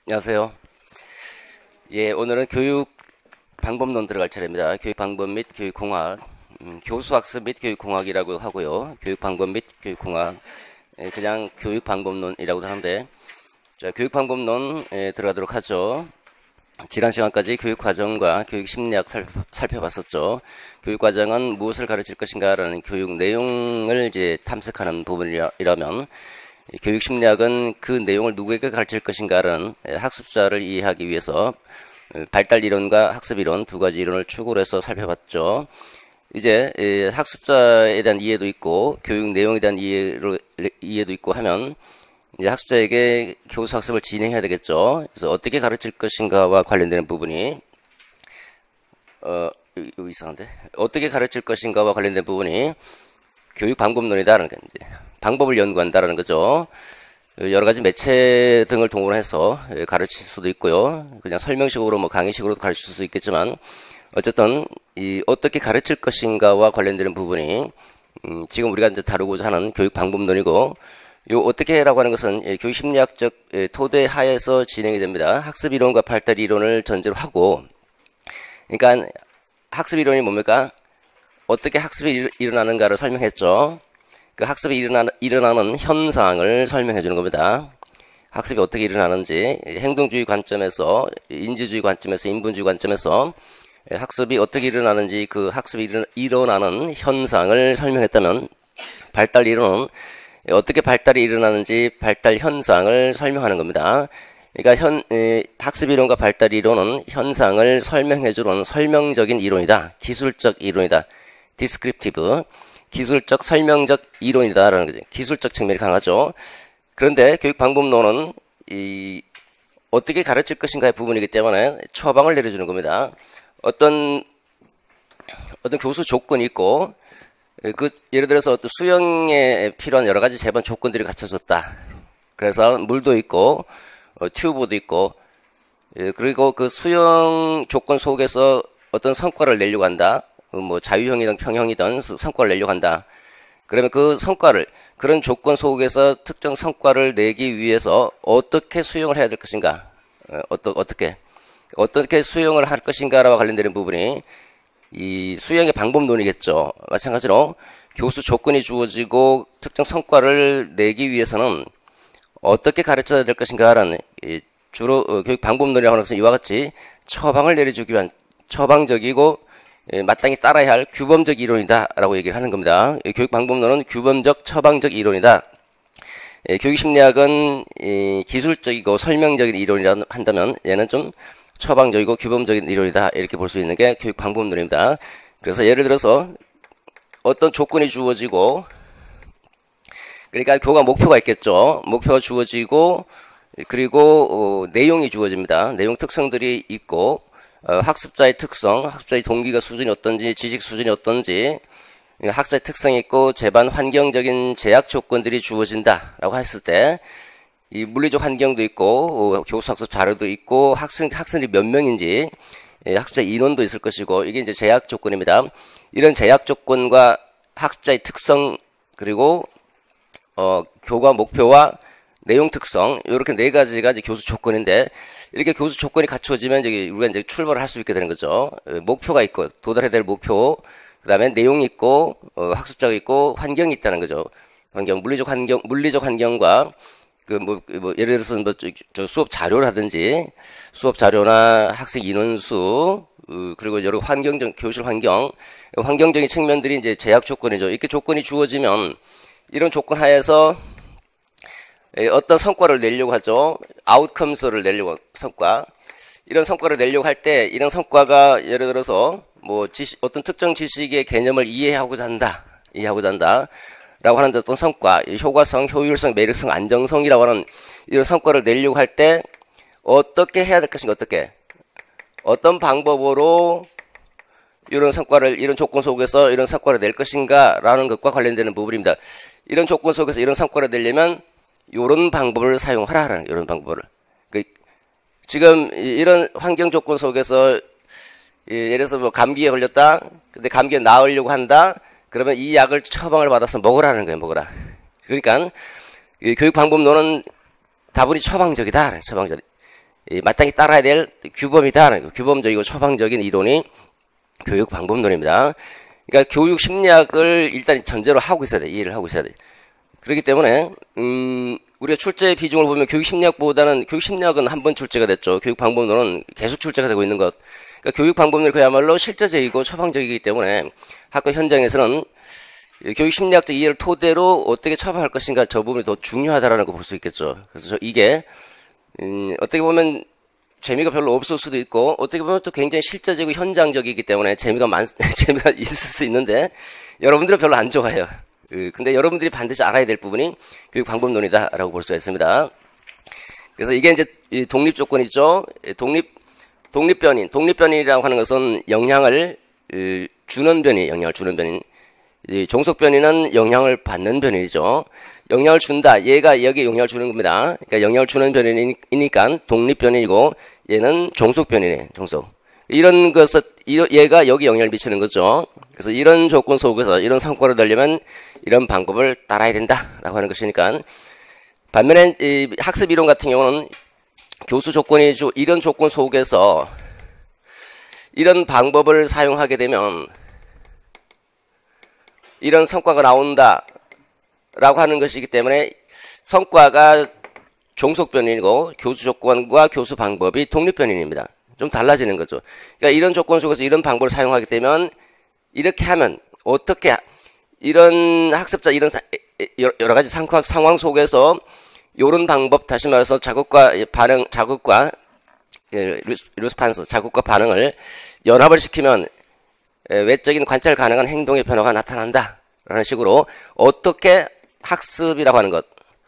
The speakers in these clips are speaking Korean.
안녕하세요. 예, 오늘은 교육 방법론 들어갈 차례입니다. 교육 방법 및 교육 공학, 교수 학습 및 교육 공학이라고 하고요. 교육 방법 및 교육 공학, 그냥 교육 방법론이라고도 하는데, 자, 교육 방법론 들어가도록 하죠. 지난 시간까지 교육 과정과 교육 심리학 살펴봤었죠. 교육 과정은 무엇을 가르칠 것인가라는 교육 내용을 이제 탐색하는 부분이라면, 교육 심리학은 그 내용을 누구에게 가르칠 것인가라는 학습자를 이해하기 위해서 발달 이론과 학습 이론 두 가지 이론을 축으로 해서 살펴봤죠. 이제 학습자에 대한 이해도 있고 교육 내용에 대한 이해도 있고 하면 이제 학습자에게 교수 학습을 진행해야 되겠죠. 그래서 어떻게 가르칠 것인가와 관련되는 부분이 이거 이상한데 어떻게 가르칠 것인가와 관련된 부분이 교육 방법론이다라는 게 이제 방법을 연구한다라는 거죠. 여러 가지 매체 등을 동원해서 가르칠 수도 있고요. 그냥 설명식으로 뭐 강의식으로도 가르칠 수 있겠지만 어쨌든 이 어떻게 가르칠 것인가와 관련되는 부분이 지금 우리가 이제 다루고자 하는 교육 방법론이고 요 어떻게 해라고 하는 것은 교육 심리학적 토대 하에서 진행이 됩니다. 학습 이론과 발달 이론을 전제로 하고 그러니까 학습 이론이 뭡니까? 어떻게 학습이 일어나는가를 설명했죠. 그 학습이 일어나는 현상을 설명해 주는 겁니다. 학습이 어떻게 일어나는지 행동주의 관점에서 인지주의 관점에서 인본주의 관점에서 학습이 어떻게 일어나는지 그 학습이 일어나는 현상을 설명했다면 발달 이론은 어떻게 발달이 일어나는지 발달 현상을 설명하는 겁니다. 그러니까 학습 이론과 발달 이론은 현상을 설명해 주는 설명적인 이론이다. 기술적 이론이다. 디스크립티브 기술적 설명적 이론이다라는 거죠. 기술적 측면이 강하죠. 그런데 교육 방법론은 어떻게 가르칠 것인가의 부분이기 때문에 처방을 내려주는 겁니다. 어떤 교수 조건이 있고 예를 들어서 어떤 수영에 필요한 여러 가지 제반 조건들이 갖춰졌다. 그래서 물도 있고 튜브도 있고 그리고 그 수영 조건 속에서 어떤 성과를 내려고 한다. 뭐 자유형이든 평형이든 성과를 내려고 한다. 그러면 그 성과를 그런 조건 속에서 특정 성과를 내기 위해서 어떻게 수용을 해야 될 것인가? 어떻게 수용을 할 것인가와 관련되는 부분이 이 수용의 방법론이겠죠. 마찬가지로 교수 조건이 주어지고 특정 성과를 내기 위해서는 어떻게 가르쳐야 될 것인가라는 주로 교육 방법론이라고 하는 것은 이와 같이 처방을 내려주기 위한 처방적이고 마땅히 따라야 할 규범적 이론이다 라고 얘기를 하는 겁니다. 교육 방법론은 규범적 처방적 이론이다. 교육 심리학은 기술적이고 설명적인 이론이라 한다면 얘는 좀 처방적이고 규범적인 이론이다 이렇게 볼 수 있는 게 교육 방법론입니다. 그래서 예를 들어서 어떤 조건이 주어지고 그러니까 교과 목표가 있겠죠. 목표가 주어지고 그리고 내용이 주어집니다. 내용 특성들이 있고 학습자의 특성, 학습자의 동기가 수준이 어떤지, 지식 수준이 어떤지, 학습자의 특성이 있고 제반 환경적인 제약 조건들이 주어진다라고 했을 때, 이 물리적 환경도 있고, 교수 학습 자료도 있고, 학생이 몇 명인지, 학습자 인원도 있을 것이고, 이게 이제 제약 조건입니다. 이런 제약 조건과 학습자의 특성, 그리고, 교과 목표와 내용 특성, 이렇게 네 가지가 이제 교수 조건인데, 이렇게 교수 조건이 갖춰지면 이제 우리가 이제 출발을 할 수 있게 되는 거죠. 목표가 있고, 도달해야 될 목표, 그 다음에 내용이 있고, 학습자가 있고, 환경이 있다는 거죠. 물리적 환경과, 예를 들어서 저 수업 자료라든지, 수업 자료나 학생 인원수, 그리고 여러 교실 환경적인 측면들이 이제 제약 조건이죠. 이렇게 조건이 주어지면, 이런 조건 하에서 어떤 성과를 내려고 하죠. 아웃컴스를 내려고 성과. 이런 성과를 내려고 할 때 이런 성과가 예를 들어서 뭐 어떤 특정 지식의 개념을 이해하고자 한다. 라고 하는 어떤 성과, 효과성, 효율성, 매력성, 안정성이라고 하는 이런 성과를 내려고 할 때 어떻게 해야 될 것인가 어떤 방법으로 이런 조건 속에서 이런 성과를 낼 것인가라는 것과 관련되는 부분입니다. 이런 조건 속에서 이런 성과를 내려면 이런 방법을 사용하라라는 이런 방법을. 지금 이런 환경 조건 속에서 예를 들어서 뭐 감기에 걸렸다. 근데 감기에 나으려고 한다. 그러면 이 약을 처방을 받아서 먹으라는 거예요. 먹으라. 그러니까 이 교육 방법론은 다분히 처방적이다. 처방적. 마땅히 따라야 될 규범이다. 규범적이고 처방적인 이론이 교육 방법론입니다. 그러니까 교육 심리학을 일단 전제로 하고 있어야 돼. 이해를 하고 있어야 돼. 그렇기 때문에 우리가 출제 비중을 보면 교육 심리학보다는 교육 심리학은 한 번 출제가 됐죠. 교육 방법론은 계속 출제가 되고 있는 것. 그러니까 교육 방법론이 그야말로 실제적이고 처방적이기 때문에 학교 현장에서는 교육 심리학적 이해를 토대로 어떻게 처방할 것인가 저 부분이 더 중요하다라는 걸 볼 수 있겠죠. 그래서 이게 어떻게 보면 재미가 별로 없을 수도 있고 어떻게 보면 또 굉장히 실제적이고 현장적이기 때문에 재미가 있을 수 있는데 여러분들은 별로 안 좋아해요. 근데 여러분들이 반드시 알아야 될 부분이 교육 방법론이다라고 볼 수가 있습니다. 그래서 이게 이제 독립 조건이죠. 독립변인이라고 하는 것은 영향을 주는 변인, 영향을 주는 변인. 종속 변인은 영향을 받는 변인이죠. 영향을 준다. 얘가 여기 영향을 주는 겁니다. 그러니까 영향을 주는 변인이니까 독립 변인이고 얘는 종속 변인이에요. 종속. 이런 것을 얘가 여기 영향을 미치는 거죠. 그래서 이런 조건 속에서 이런 성과를 내려면 이런 방법을 따라야 된다라고 하는 것이니까 반면에 이 학습 이론 같은 경우는 교수 조건이 이런 조건 속에서 이런 방법을 사용하게 되면 이런 성과가 나온다 라고 하는 것이기 때문에 성과가 종속 변인이고 교수 조건과 교수 방법이 독립 변인입니다. 좀 달라지는 거죠. 그러니까 이런 조건 속에서 이런 방법을 사용하게 되면 이렇게 하면 어떻게 이런 학습자 이런 여러 가지 상황 속에서 이런 방법 다시 말해서 자극과 반응 자극과 리스판스 자극과 반응을 연합을 시키면 외적인 관찰 가능한 행동의 변화가 나타난다 라는 식으로 어떻게 학습이라고 하는 것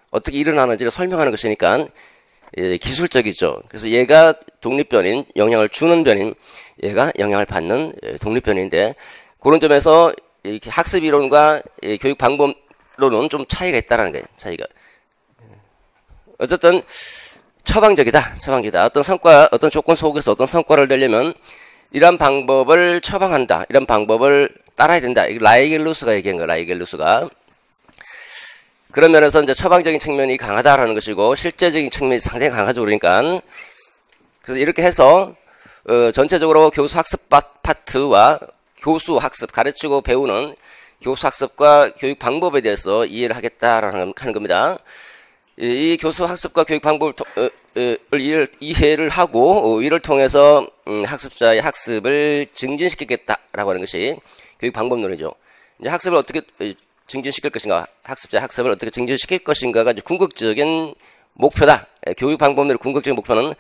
어떻게 일어나는지를 설명하는 것이니까 기술적이죠. 그래서 얘가 독립변인 영향을 주는 변인 얘가 영향을 받는 독립변인인데 그런 점에서 학습 이론과 교육 방법론은 좀 차이가 있다라는 거예요. 차이가 어쨌든 처방적이다. 어떤 성과 어떤 조건 속에서 어떤 성과를 내려면 이런 방법을 처방한다. 이런 방법을 따라야 된다. 이거 라이겔루스가 얘기한 거야. 라이겔루스가. 그런 면에서 이제 처방적인 측면이 강하다라는 것이고 실제적인 측면이 상당히 강하죠. 그러니까 그래서 이렇게 해서 전체적으로 교수 학습 파트와 교수 학습 가르치고 배우는 교수 학습과 교육 방법에 대해서 이해를 하겠다라는 하는 겁니다. 이 교수 학습과 교육 방법을 이해를 하고 이를 통해서 학습자의 학습을 증진시키겠다라고 하는 것이 교육 방법론이죠. 이제 학습을 어떻게 증진시킬 것인가, 학습자의 학습을 어떻게 증진시킬 것인가가 이제 궁극적인 목표다. 교육 방법론의 궁극적인 목표는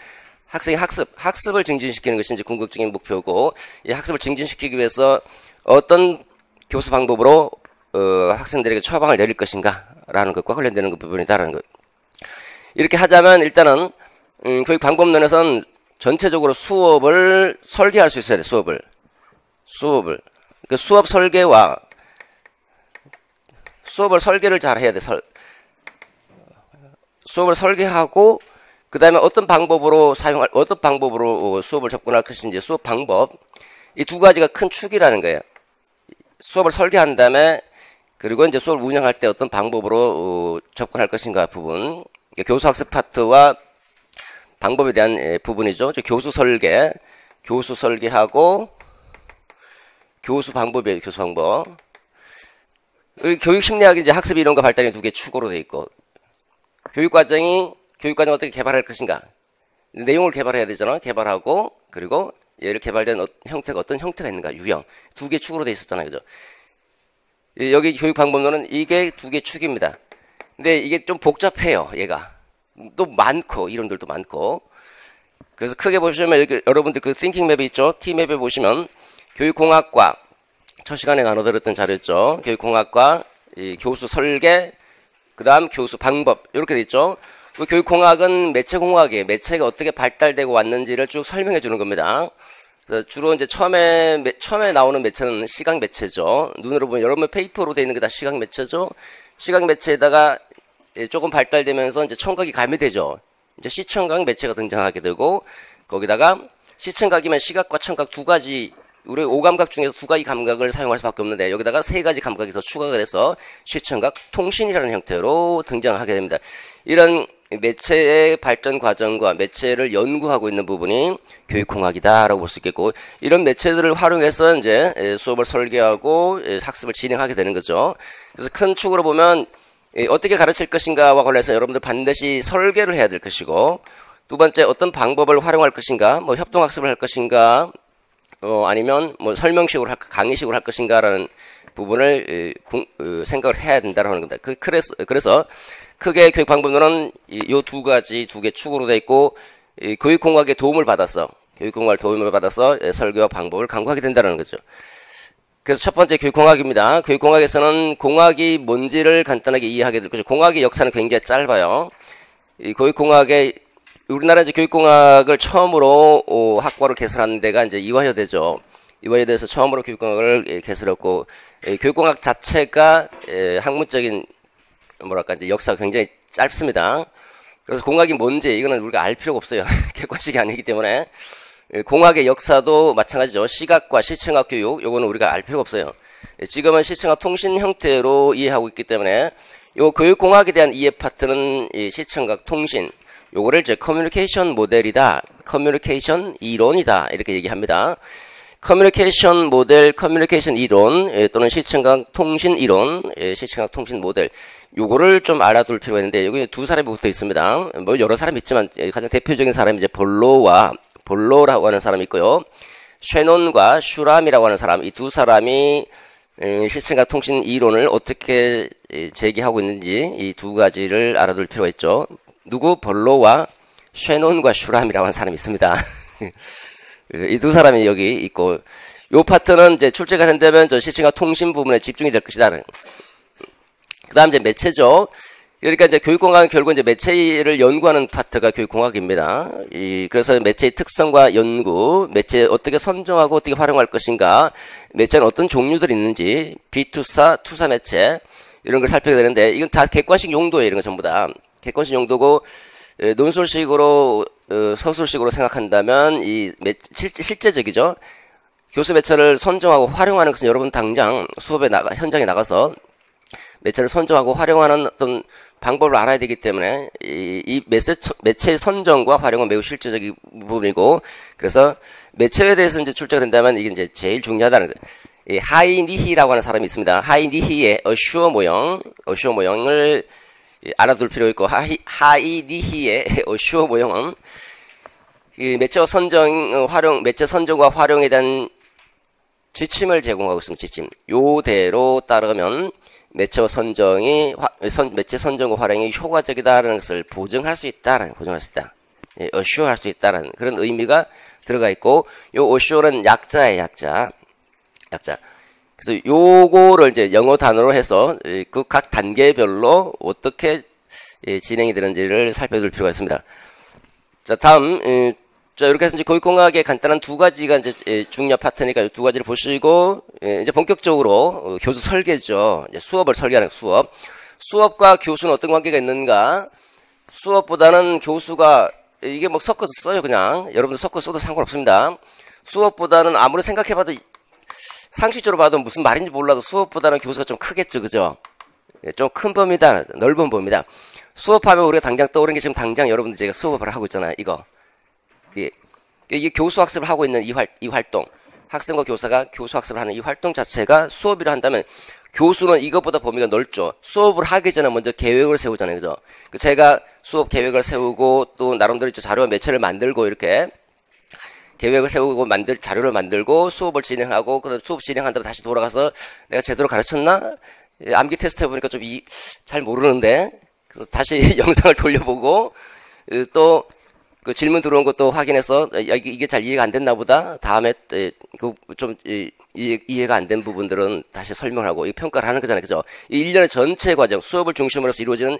학생의 학습을 증진시키는 것이 이제 궁극적인 목표고, 이 학습을 증진시키기 위해서 어떤 교수 방법으로 학생들에게 처방을 내릴 것인가라는 것과 관련되는 부분이다라는 것. 이렇게 하자면 일단은 교육 방법론에서는 전체적으로 수업을 설계할 수 있어야 돼. 수업을 그 수업 설계와 수업을 설계를 잘 해야 돼. 수업을 설계하고 그 다음에 어떤 방법으로 수업을 접근할 것인지 수업 방법 이 두 가지가 큰 축이라는 거예요. 수업을 설계한 다음에 그리고 이제 수업을 운영할 때 어떤 방법으로 접근할 것인가 부분 교수 학습 파트와 방법에 대한 부분이죠. 교수 설계하고 교수 방법이에요. 교수 방법. 교육 심리학이 이제 학습 이론과 발달이 두 개 축으로 돼 있고 교육과정을 어떻게 개발할 것인가 내용을 개발해야 되잖아. 개발하고 그리고 얘를 개발된 어떤 형태가 있는가 유형 두 개 축으로 돼 있었잖아요. 그죠? 여기 교육 방법론은 이게 두 개 축입니다. 근데 이게 좀 복잡해요. 얘가 또 많고 이론들도 많고 그래서 크게 보시면 여러분들 그 띵킹 맵이 있죠. T맵에 보시면 교육공학과 첫 시간에 나눠드렸던 자료였죠. 교육공학과 이 교수 설계 그 다음 교수 방법 이렇게 돼 있죠. 그 교육공학은 매체공학이에요. 매체가 어떻게 발달되고 왔는지를 쭉 설명해 주는 겁니다. 그래서 주로 이제 처음에 나오는 매체는 시각 매체죠. 눈으로 보면 여러분 페이퍼로 되어 있는 게 다 시각 매체죠. 시각 매체에다가 조금 발달되면서 이제 청각이 가미되죠. 이제 시청각 매체가 등장하게 되고 거기다가 시청각이면 시각과 청각 두 가지 우리 오감각 중에서 두 가지 감각을 사용할 수밖에 없는데 여기다가 세 가지 감각이 더 추가가 돼서 시청각 통신이라는 형태로 등장하게 됩니다. 이런 매체의 발전 과정과 매체를 연구하고 있는 부분이 교육공학이다라고 볼 수 있겠고, 이런 매체들을 활용해서 이제 수업을 설계하고 학습을 진행하게 되는 거죠. 그래서 큰 축으로 보면 어떻게 가르칠 것인가와 관련해서 여러분들 반드시 설계를 해야 될 것이고, 두 번째 어떤 방법을 활용할 것인가, 뭐 협동학습을 할 것인가, 아니면 뭐 설명식으로 강의식으로 할 것인가라는 부분을 생각을 해야 된다고 하는 겁니다. 그래서 크게 교육 방법론은 이 두 개 축으로 되어 있고, 교육공학의 도움을 받아서 설계와 방법을 강구하게 된다는 거죠. 그래서 첫 번째 교육공학입니다. 교육공학에서는 공학이 뭔지를 간단하게 이해하게 될 것이고, 공학의 역사는 굉장히 짧아요. 이 교육공학의 우리나라 이제 교육공학을 처음으로 학과로 개설한 데가 이제 이화여대죠. 이화여대에서 처음으로 교육공학을 개설했고, 교육공학 자체가 학문적인 뭐랄까 이제 역사가 굉장히 짧습니다. 그래서 공학이 뭔지 이거는 우리가 알 필요가 없어요. 객관식이 아니기 때문에. 공학의 역사도 마찬가지죠. 시각과 시청학 교육, 요거는 우리가 알 필요가 없어요. 지금은 시청학 통신 형태로 이해하고 있기 때문에 요 교육공학에 대한 이해 파트는 이 시청학 통신, 요거를 이제 커뮤니케이션 모델이다, 커뮤니케이션 이론이다 이렇게 얘기합니다. 커뮤니케이션 모델, 커뮤니케이션 이론 또는 시청각 통신 이론, 시청각 통신 모델, 요거를 좀 알아둘 필요가 있는데, 여기 두 사람이 붙어 있습니다. 뭐 여러 사람이 있지만 가장 대표적인 사람이 이제 볼로라고 하는 사람이 있고요. 쉐논과 슈람이라고 하는 사람, 이 두 사람이 시청각 통신 이론을 어떻게 제기하고 있는지 이 두 가지를 알아둘 필요가 있죠. 누구? 볼로와 쉐논과 슈람이라고 하는 사람이 있습니다. 이 두 사람이 여기 있고, 요 파트는 이제 출제가 된다면 저 시청각 통신 부분에 집중이 될 것이다. 그 다음 이제 매체죠. 그러니까 이제 교육공학은 결국 이제 매체를 연구하는 파트가 교육공학입니다. 그래서 매체의 특성과 연구, 매체 어떻게 선정하고 어떻게 활용할 것인가, 매체는 어떤 종류들이 있는지, 비투사, 투사 매체, 이런 걸 살펴야 되는데, 이건 다 객관식 용도예요, 이런 거 전부 다. 객관식 용도고, 논술식으로, 서술식으로 생각한다면, 실제적이죠. 교수 매체를 선정하고 활용하는 것은 여러분 당장 수업에 현장에 나가서 매체를 선정하고 활용하는 어떤 방법을 알아야 되기 때문에 이 매체의 선정과 활용은 매우 실질적인 부분이고, 그래서 매체에 대해서 이제 출제가 된다면 이게 이제 제일 중요하다는 거예요. 이 하이니히라고 하는 사람이 있습니다. 하이니히의 어슈어 모형을 알아둘 필요 있고, 하이니히의 어슈어 모형은 이 매체 선정과 활용에 대한 지침을 제공하고 있습니다. 지침. 요대로 따르면 매체 선정과 활용이 효과적이다라는 것을 보증할 수 있다. 어슈어 할 수 있다라는 그런 의미가 들어가 있고, 요 어슈어는 약자예요, 약자. 그래서 요거를 이제 영어 단어로 해서 그 각 단계별로 어떻게 진행이 되는지를 살펴볼 필요가 있습니다. 자, 다음, 자, 이렇게 해서 이제 교육공학의 간단한 두 가지가 이제 중요 파트니까 이 두 가지를 보시고, 이제 본격적으로 교수 설계죠. 이제 수업을 설계하는 수업. 수업과 교수는 어떤 관계가 있는가? 수업보다는 교수가, 이게 뭐 섞어서 써요, 그냥. 여러분들 섞어서 써도 상관없습니다. 수업보다는 아무리 생각해봐도, 상식적으로 봐도 무슨 말인지 몰라도 수업보다는 교수가 좀 크겠죠, 그죠? 좀 큰 범위다, 넓은 범위다. 수업하면 우리가 당장 떠오르는 게 지금 당장 여러분들 제가 수업을 하고 있잖아요, 이거. 이게 교수 학습을 하고 있는 이 활동, 학생과 교사가 교수 학습을 하는 이 활동 자체가 수업이라 한다면, 교수는 이것보다 범위가 넓죠. 수업을 하기 전에 먼저 계획을 세우잖아요, 그죠? 제가 수업 계획을 세우고 또 나름대로 이제 자료와 매체를 만들고 이렇게 계획을 세우고 자료를 만들고 수업을 진행하고, 그다음 수업 진행한 다음에 다시 돌아가서 내가 제대로 가르쳤나? 암기 테스트 해보니까 좀 잘 모르는데, 그래서 다시 영상을 돌려보고 또 그 질문 들어온 것도 확인해서 이게 잘 이해가 안 됐나 보다. 다음에 그 좀 이해가 안 된 부분들은 다시 설명하고 평가를 하는 거잖아요, 그죠? 이 일련의 전체 과정, 수업을 중심으로 해서 이루어지는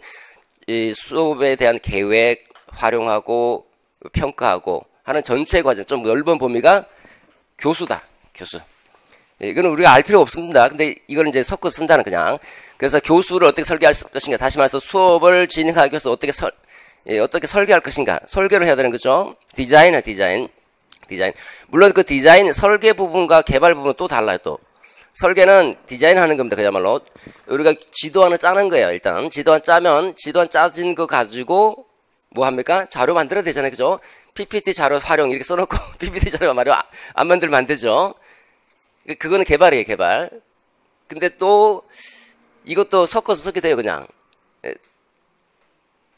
이 수업에 대한 계획, 활용하고 평가하고 하는 전체 과정, 좀 넓은 범위가 교수다, 교수. 이거는 우리가 알 필요 없습니다. 근데 이걸 이제 섞어 쓴다는 그냥. 그래서 교수를 어떻게 설계할 것인가, 다시 말해서 수업을 진행하기 위해서 어떻게 설계할 것인가, 설계를 해야 되는 거죠. 디자인. 물론 그 디자인, 설계 부분과 개발 부분은 또 달라요, 또. 설계는 디자인 하는 겁니다, 그야말로. 우리가 지도 하나 짜는 거예요, 일단. 지도 하나 짜면, 지도 하나 짜진 거 가지고 뭐 합니까? 자료 만들어야 되잖아요. 그죠? PPT 자료 활용 이렇게 써놓고 PPT 자료 말이야 안 만들면 안 되죠. 그거는 개발이에요, 개발. 근데 또 이것도 섞어서 쓰게 돼요, 그냥.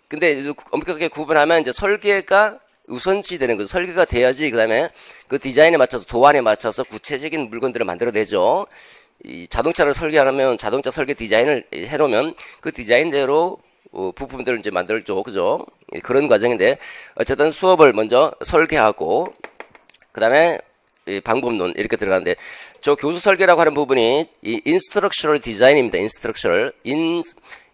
근데 엄격하게 구분하면 이제 설계가 우선시 되는 거죠. 설계가 돼야지 그다음에 그 디자인에 맞춰서 도안에 맞춰서 구체적인 물건들을 만들어내죠. 이 자동차를 설계하면 자동차 설계 디자인을 해놓으면 그 디자인대로 부품들을 이제 만들죠, 그죠? 그런 과정인데 어쨌든 수업을 먼저 설계하고 그다음에 방법론 이렇게 들어가는데 저 교수 설계라고 하는 부분이 이 인스트럭셔널 디자인입니다.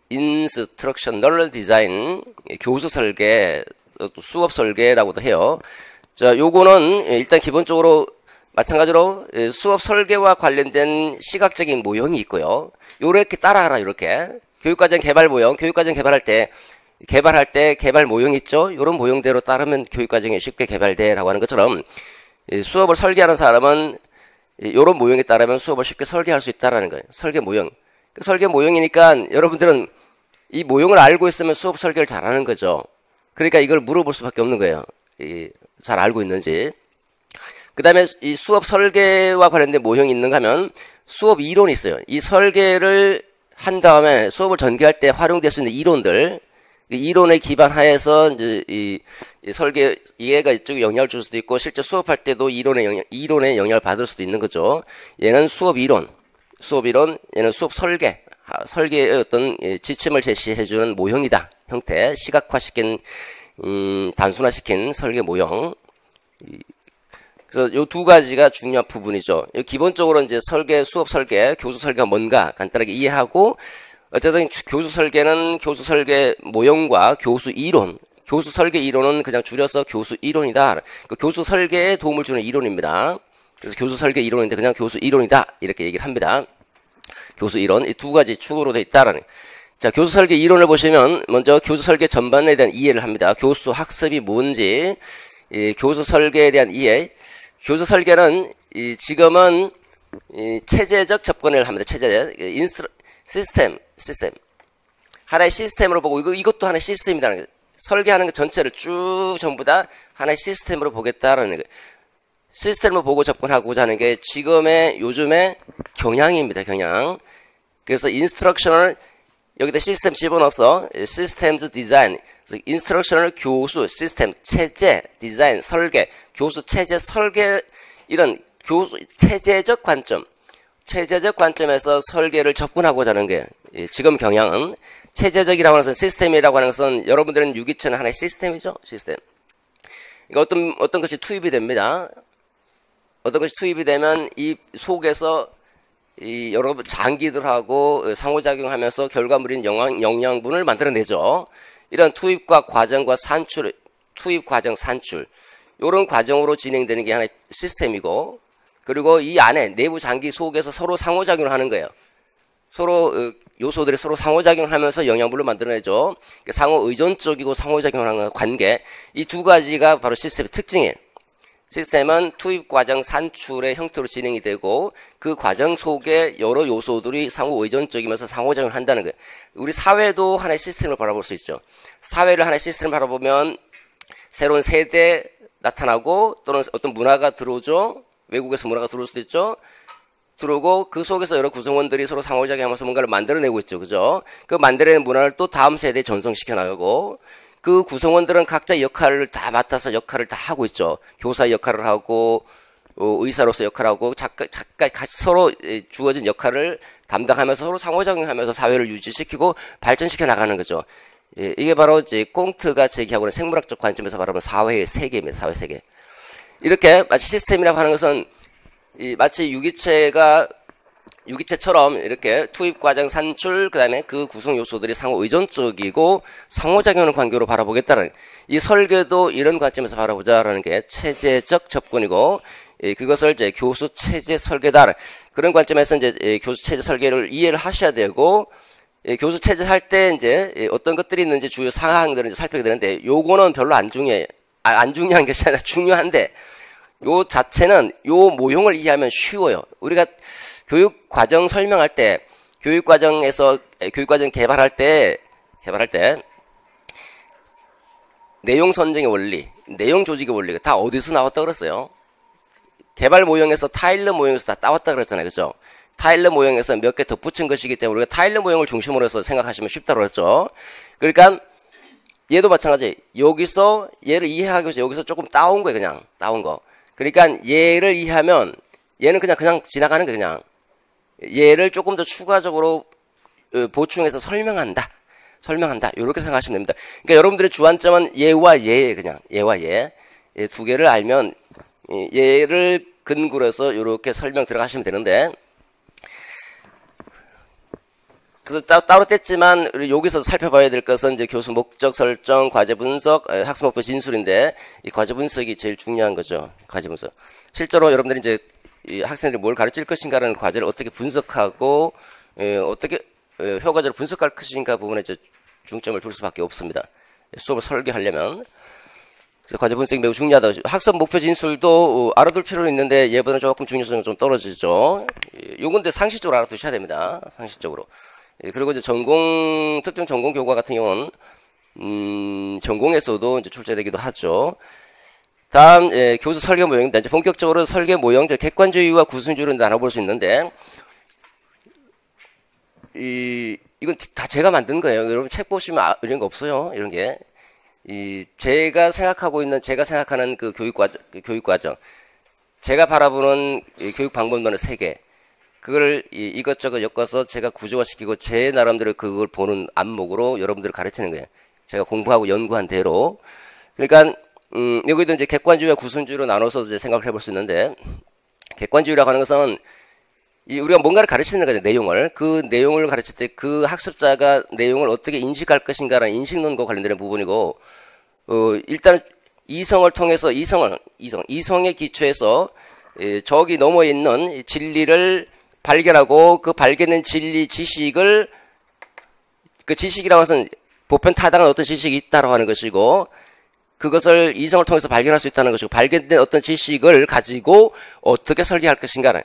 인스트럭셔널 디자인, 교수 설계, 또 수업 설계라고도 해요. 자, 요거는 일단 기본적으로 마찬가지로 수업 설계와 관련된 시각적인 모형이 있고요. 요렇게 따라하라, 요렇게. 교육과정 개발 모형, 교육과정 개발할 때 개발 모형 있죠? 요런 모형대로 따르면 교육과정이 쉽게 개발돼라고 하는 것처럼 수업을 설계하는 사람은 요런 모형에 따르면 수업을 쉽게 설계할 수 있다라는 거예요. 설계 모형. 설계 모형이니까 여러분들은 이 모형을 알고 있으면 수업 설계를 잘하는 거죠. 그러니까 이걸 물어볼 수밖에 없는 거예요. 잘 알고 있는지. 그 다음에 이 수업 설계와 관련된 모형이 있는가 하면 수업 이론이 있어요. 이 설계를 한 다음에 수업을 전개할 때 활용될 수 있는 이론들, 이론에 기반하에서 이제 이 설계 이해가 이쪽에 영향을 줄 수도 있고 실제 수업할 때도 이론에 영향을 받을 수도 있는 거죠. 얘는 수업 이론, 얘는 수업 설계의 어떤 지침을 제시해주는 모형이다. 형태, 시각화시킨, 단순화시킨 설계 모형. 그래서 요 두 가지가 중요한 부분이죠. 기본적으로 이제 수업 설계, 교수 설계가 뭔가 간단하게 이해하고, 어쨌든 교수 설계는 교수 설계 모형과 교수 이론, 교수 설계 이론은 그냥 줄여서 교수 이론이다. 그 교수 설계에 도움을 주는 이론입니다. 그래서 교수 설계 이론인데 그냥 교수 이론이다. 이렇게 얘기를 합니다. 교수 이론, 이 두 가지 축으로 되어 있다라는. 자, 교수 설계 이론을 보시면 먼저 교수 설계 전반에 대한 이해를 합니다. 교수 학습이 뭔지, 교수 설계에 대한 이해. 교수 설계는 지금은 체제적 접근을 합니다. 체제적 시스템 하나의 시스템으로 보고 이것도 하나의 시스템이라는 거예요. 설계하는 것 전체를 쭉 전부 다 하나의 시스템으로 보겠다라는 거예요. 시스템으로 보고 접근하고자 하는 게 요즘의 경향입니다. 경향. 그래서 인스트럭셔널 여기다 시스템 집어넣어서 시스템즈 디자인, 인스트럭셔널 교수, 시스템, 체제, 디자인, 설계, 교수 체제 설계 이런 교수 체제적 관점에서 설계를 접근하고자 하는 게 지금 경향은 체제적이라고 하는 것은 시스템이라고 하는 것은 여러분들은 유기체는 하나의 시스템이죠. 시스템. 이거 어떤 것이 투입이 됩니다. 어떤 것이 투입이 되면 이 속에서 이 여러 장기들하고 상호작용하면서 결과물인 영양분을 만들어내죠. 이런 투입 과정 산출 이런 과정으로 진행되는 게 하나의 시스템이고, 그리고 이 안에 내부 장기 속에서 서로 상호작용을 하는 거예요. 서로 요소들이 서로 상호작용을 하면서 영양분을 만들어내죠. 상호 의존적이고 상호작용하는 관계, 이 두 가지가 바로 시스템의 특징이에요. 시스템은 투입 과정 산출의 형태로 진행이 되고 그 과정 속에 여러 요소들이 상호 의존적이면서 상호작용을 한다는 거예요. 우리 사회도 하나의 시스템을 바라볼 수 있죠. 사회를 하나의 시스템을 바라보면 새로운 세대 나타나고 또는 어떤 문화가 들어오죠. 외국에서 문화가 들어올 수도 있죠. 들어오고 그 속에서 여러 구성원들이 서로 상호작용하면서 뭔가를 만들어내고 있죠. 그죠? 그 만들어낸 문화를 또 다음 세대에 전송시켜 나가고 그 구성원들은 각자 역할을 다 맡아서 역할을 다 하고 있죠. 교사의 역할을 하고 의사로서 역할을 하고 작가 서로 주어진 역할을 담당하면서 서로 상호작용하면서 사회를 유지시키고 발전시켜 나가는 거죠. 이게 바로 이제 꽁트가 제기하고 있는 생물학적 관점에서 바라보는 사회의 세계입니다. 사회 세계. 이렇게 마치 시스템이라고 하는 것은 마치 유기체처럼 이렇게 투입 과정 산출 그다음에 그 구성 요소들이 상호 의존적이고 상호작용하는 관계로 바라보겠다는 이 설계도 이런 관점에서 바라보자라는 게 체제적 접근이고 그것을 이제 교수 체제 설계다 그런 관점에서 이제 교수 체제 설계를 이해를 하셔야 되고 교수 체제 할 때 이제 어떤 것들이 있는지 주요 사항들을 이제 살펴야 되는데 요거는 별로 안 중요해요. 안 중요한 것이 아니라 중요한데 요 자체는 요 모형을 이해하면 쉬워요. 우리가 교육 과정 설명할 때 교육 과정 개발할 때 내용 선정의 원리, 내용 조직의 원리가 다 어디서 나왔다 그랬어요? 개발 모형에서 타일러 모형에서 다 따왔다 그랬잖아요. 그죠? 타일러 모형에서 몇 개 덧붙인 것이기 때문에 우리가 타일러 모형을 중심으로 해서 생각하시면 쉽다고 그랬죠. 그러니까 얘도 마찬가지. 여기서 얘를 이해하기 위해서 여기서 조금 따온 거예요. 그냥 따온 거. 그러니까 얘를 이해하면 얘는 그냥 지나가는 거예요. 그냥 얘를 조금 더 추가적으로 보충해서 설명한다. 이렇게 생각하시면 됩니다. 그러니까 여러분들의 주안점은 얘와 얘, 그냥 얘와 얘 두 개를 알면 얘를 근거로 해서 이렇게 설명 들어가시면 되는데, 그래서 따로 뗐지만 여기서 살펴봐야 될 것은 이제 교수 목적 설정, 과제 분석, 학습 목표 진술인데 이 과제 분석이 제일 중요한 거죠. 과제 분석. 실제로 여러분들이 이제 이 학생들이 뭘 가르칠 것인가라는 과제를 어떻게 분석하고 어떻게 효과적으로 분석할 것인가 부분에 이제 중점을 둘 수밖에 없습니다. 수업을 설계하려면. 그래서 과제 분석이 매우 중요하다. 학습 목표 진술도 알아둘 필요는 있는데 얘보다는 조금 중요성이 좀 떨어지죠. 요건 근데 상식적으로 알아두셔야 됩니다. 상식적으로. 그리고 이제 특정 전공 교과 같은 경우는 전공에서도 이제 출제되기도 하죠. 다음 교수 설계 모형입니다. 이제 본격적으로 설계 모형, 객관주의와 구순주의로 나눠볼 수 있는데, 이건 다 제가 만든 거예요. 여러분 책 보시면 이런 거 없어요. 이런 게. 제가 생각하는 그 교육 과정, 제가 바라보는 교육 방법론의 세계, 그걸 이것저것 엮어서 제가 구조화시키고 제 나름대로 그걸 보는 안목으로 여러분들을 가르치는 거예요. 제가 공부하고 연구한 대로. 그러니까 여기도 이제 객관주의와 구순주의로 나눠서 이제 생각을 해볼 수 있는데, 객관주의라고 하는 것은 우리가 뭔가를 가르치는 거죠. 그 내용을 가르칠 때 그 학습자가 내용을 어떻게 인식할 것인가라는 인식론과 관련되는 부분이고, 일단 이성을 통해서 이성의 기초에서 저기 넘어 있는 진리를 발견하고 그 발견된 진리 지식을, 그 지식이라고 해서 보편 타당한 어떤 지식이 있다고 하는 것이고, 그것을 이성을 통해서 발견할 수 있다는 것이고, 발견된 어떤 지식을 가지고 어떻게 설계할 것인가는,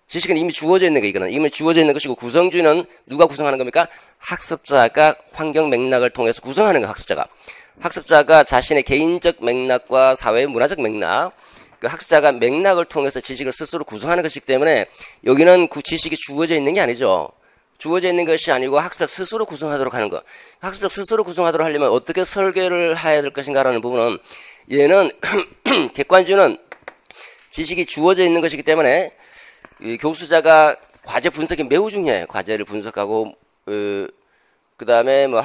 지식은 이미 주어져 있는 거, 이거는 이미 주어져 있는 것이고, 구성주의는 누가 구성하는 겁니까? 학습자가 환경 맥락을 통해서 구성하는 거. 학습자가 자신의 개인적 맥락과 사회 문화적 맥락, 그 학습자가 맥락을 통해서 지식을 스스로 구성하는 것이기 때문에 여기는 그 지식이 주어져 있는 게 아니죠. 주어져 있는 것이 아니고 학습자 스스로 구성하도록 하는 것. 학습자 스스로 구성하도록 하려면 어떻게 설계를 해야 될 것인가라는 부분은, 얘는 객관주의는 지식이 주어져 있는 것이기 때문에 이 교수자가 과제 분석이 매우 중요해요. 과제를 분석하고 그 다음에 뭐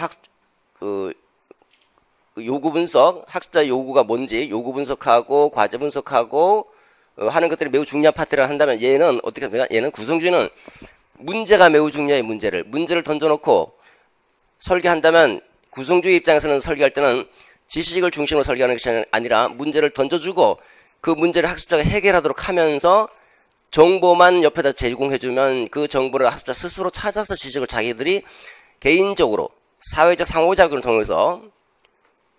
요구 분석, 학습자 요구가 뭔지 요구 분석하고 과제 분석하고 하는 것들이 매우 중요한 파트를 한다면, 얘는 어떻게 합니까? 얘는 구성주의는 문제가 매우 중요해요. 문제를 던져놓고 설계한다면, 구성주의 입장에서는 설계할 때는 지식을 중심으로 설계하는 것이 아니라 문제를 던져주고 그 문제를 학습자가 해결하도록 하면서 정보만 옆에다 제공해주면 그 정보를 학습자 스스로 찾아서 지식을 자기들이 개인적으로 사회적 상호작용을 통해서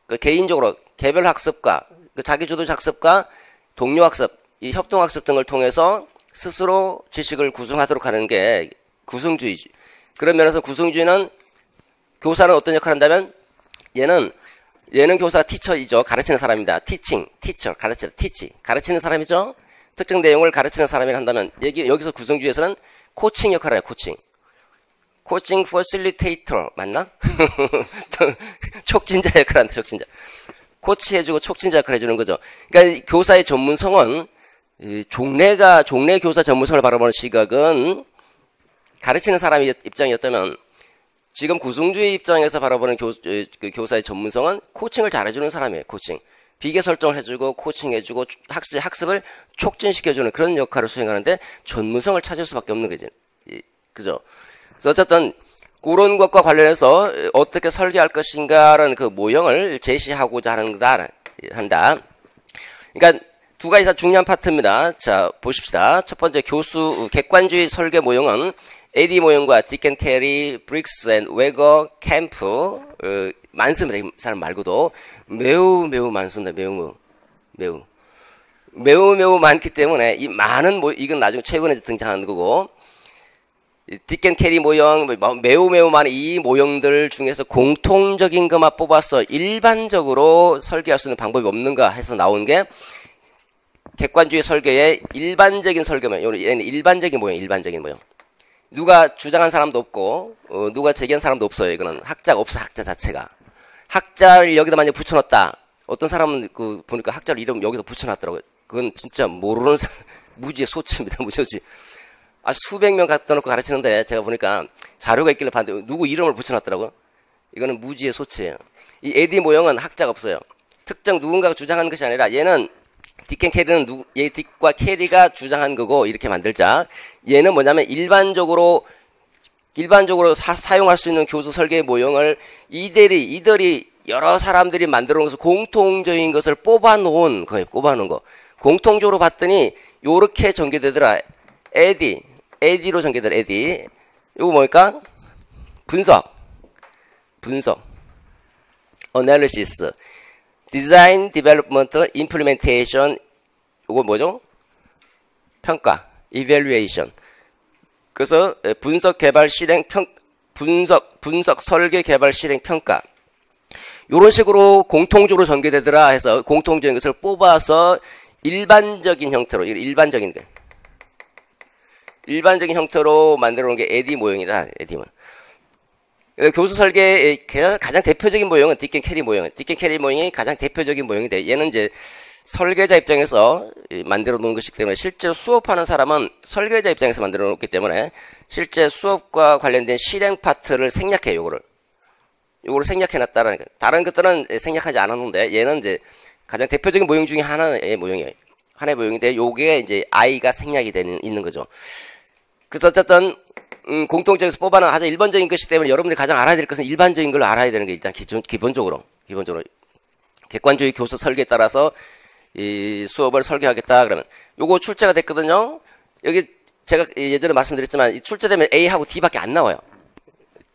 그 개인적으로 개별 학습과 그 자기주도적 학습과 동료 학습, 이 협동 학습 등을 통해서 스스로 지식을 구성하도록 하는 게 구성주의지. 그런 면에서 구성주의는, 교사는 어떤 역할을 한다면, 얘는 교사 티처이죠. 가르치는 사람입니다. 티처, 가르치는 사람이죠. 특정 내용을 가르치는 사람이 한다면, 여기서 구성주의에서는 코칭 역할을 해요. 코칭 퍼실리테이터 맞나? 촉진자 역할을 한다. 촉진자. 코치해주고 촉진자 역할을 해주는 거죠. 그러니까 교사의 전문성은, 종래 교사 전문성을 바라보는 시각은 가르치는 사람의 입장이었다면, 지금 구성주의 입장에서 바라보는 교사의 전문성은 코칭을 잘해주는 사람이에요. 코칭. 비계 설정을 해주고 코칭해주고 학습을 촉진시켜주는 그런 역할을 수행하는데 전문성을 찾을 수밖에 없는 거죠. 그죠? 그래서 어쨌든 그런 것과 관련해서 어떻게 설계할 것인가라는 그 모형을 제시하고자 한다. 그러니까 두 가지 다 중요한 파트입니다. 자, 보십시다. 첫 번째, 교수 객관주의 설계 모형은 AD 모형과 디켄테리, 브릭스 앤 웨거, 캠프 많습니다. 이 사람 말고도 매우 많습니다. 매우 많기 때문에 이 많은 이건 나중에 최근에 등장하는 거고, 딕 앤 캐리 모형, 매우 많은 이 모형들 중에서 공통적인 것만 뽑아서 일반적으로 설계할 수 있는 방법이 없는가 해서 나온 게 객관주의 설계의 일반적인 설계면, 얘는 일반적인 모형, 일반적인 모형. 누가 주장한 사람도 없고, 누가 제기한 사람도 없어요. 이거는 학자가 없어, 학자 자체가. 학자를 여기다 만약 붙여놨다. 어떤 사람은 보니까 학자를 이름 여기다 붙여놨더라고요. 그건 진짜 모르는 무지의 소치입니다, 무지소치. 수백 명 갖다 놓고 가르치는데 제가 보니까 자료가 있길래 봤는데 누구 이름을 붙여놨더라고요. 이거는 무지의 소치예요. 이 에디 모형은 학자가 없어요. 특정 누군가가 주장하는 것이 아니라 얘는 딕 앤 캐리는 얘 딕과 캐리가 주장한 거고 이렇게 만들자. 얘는 뭐냐면 일반적으로 사용할 수 있는 교수 설계 모형을 이들이 여러 사람들이 만들어 놓은 것을 공통적인 것을 뽑아놓은 거예요. 뽑아놓은 거. 공통적으로 봤더니 요렇게 전개되더라. 에디로 전개되더라. 에디. 요거 뭐니까? 분석. Analysis. Design, Development, Implementation. 요거 뭐죠? 평가. Evaluation. 그래서 분석, 개발, 실행, 분석, 설계, 개발, 실행, 평가. 요런 식으로 공통적으로 전개되더라 해서 공통적인 것을 뽑아서 일반적인 형태로 만들어 놓은 게 에디 모형이라, 에디 모형. 교수 설계의 가장 대표적인 모형은 딕 앤 캐리 모형. 딕 앤 캐리 모형이 가장 대표적인 모형인데, 얘는 이제 설계자 입장에서 만들어 놓은 것이기 때문에 실제로 수업하는 사람은 설계자 입장에서 만들어 놓기 때문에 실제 수업과 관련된 실행 파트를 생략해요, 요거를 생략해 놨다라는 거예요. 다른 것들은 생략하지 않았는데 얘는 이제 가장 대표적인 모형 중에 하나의 모형이에요. 하나의 모형인데 요게 이제 I가 생략이 있는 거죠. 그래서 어쨌든 공통적에서 뽑아낸 아주 일반적인 것이기 때문에 여러분들이 가장 알아야 될 것은 일반적인 걸 알아야 되는 게 일단 기본적으로 객관주의 교수 설계에 따라서 이 수업을 설계하겠다 그러면 요거 출제가 됐거든요. 여기 제가 예전에 말씀드렸지만 출제되면 A하고 D밖에 안 나와요.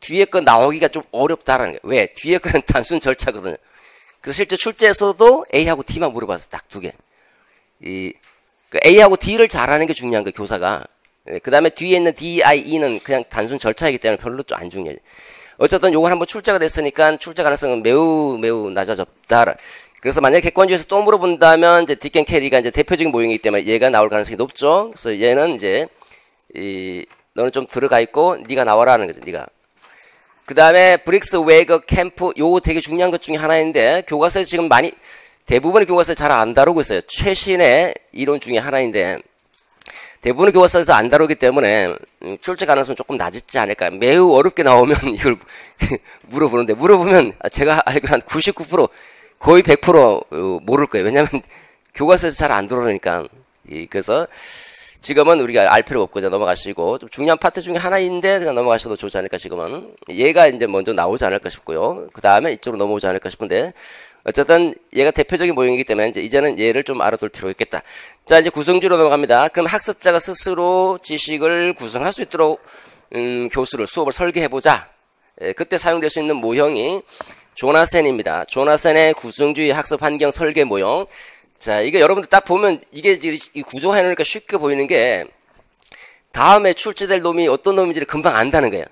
뒤에 거 나오기가 좀 어렵다라는 거예요. 왜? 뒤에 거는 단순 절차거든요. 그래서 실제 출제에서도 A하고 D만 물어봐서 딱 두 개. A하고 D를 잘하는 게 중요한 거예요, 교사가. 그 다음에 뒤에 있는 D, I, E는 그냥 단순 절차이기 때문에 별로 좀 안 중요해요. 어쨌든 요건 한번 출제가 됐으니까 출제 가능성은 매우 낮아졌다. 그래서 만약에 객관주의에서 또 물어본다면 이제 딕 앤 캐리가 이제 대표적인 모형이기 때문에 얘가 나올 가능성이 높죠. 그래서 얘는 이제 너는 좀 들어가 있고 네가 나와라는 거죠. 네가. 그 다음에 브릭스, 웨거, 캠프 요거 되게 중요한 것 중에 하나인데 교과서에 지금 대부분의 교과서에 잘 안 다루고 있어요. 최신의 이론 중에 하나인데 대부분의 교과서에서 안 다루기 때문에 출제 가능성은 조금 낮지 않을까. 매우 어렵게 나오면 이걸 물어보면 제가 알기로 한 99% 거의 100% 모를 거예요. 왜냐하면 교과서에서 잘 안 들어오니까. 그래서 지금은 우리가 알 필요가 없고 넘어가시고 좀 중요한 파트 중에 하나인데 그냥 넘어가셔도 좋지 않을까. 지금은 얘가 이제 먼저 나오지 않을까 싶고요. 그 다음에 이쪽으로 넘어오지 않을까 싶은데 어쨌든 얘가 대표적인 모형이기 때문에 이제는 얘를 좀 알아둘 필요가 있겠다. 자, 이제 구성주로 넘어갑니다. 그럼 학습자가 스스로 지식을 구성할 수 있도록 수업을 설계해보자. 그때 사용될 수 있는 모형이 조나센입니다. 조나센의 구성주의 학습 환경 설계 모형. 자, 이게 여러분들 딱 보면 이게 이 구조해 놓으니까 쉽게 보이는 게 다음에 출제될 놈이 어떤 놈인지를 금방 안다는 거예요.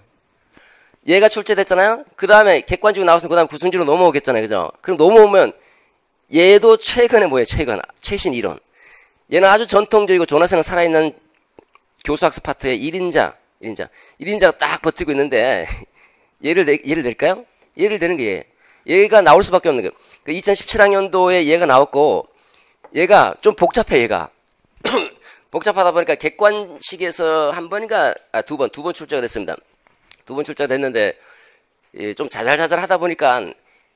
얘가 출제됐잖아요? 그 다음에 객관주의 나왔으면 그 다음 구성주로 넘어오겠잖아요. 그죠? 그럼 넘어오면 얘도 최근에 최신 이론. 얘는 아주 전통적이고 조나센은 살아있는 교수학습 파트의 1인자가 딱 버티고 있는데 얘를 낼까요? 얘를 내는 게 얘가 나올 수밖에 없는 거예요. 2017학년도에 얘가 나왔고 얘가 좀 복잡해. 얘가 복잡하다 보니까 객관식에서 한 번인가 두 번 출제가 됐습니다. 두 번 출제가 됐는데 좀 자잘자잘 하다 보니까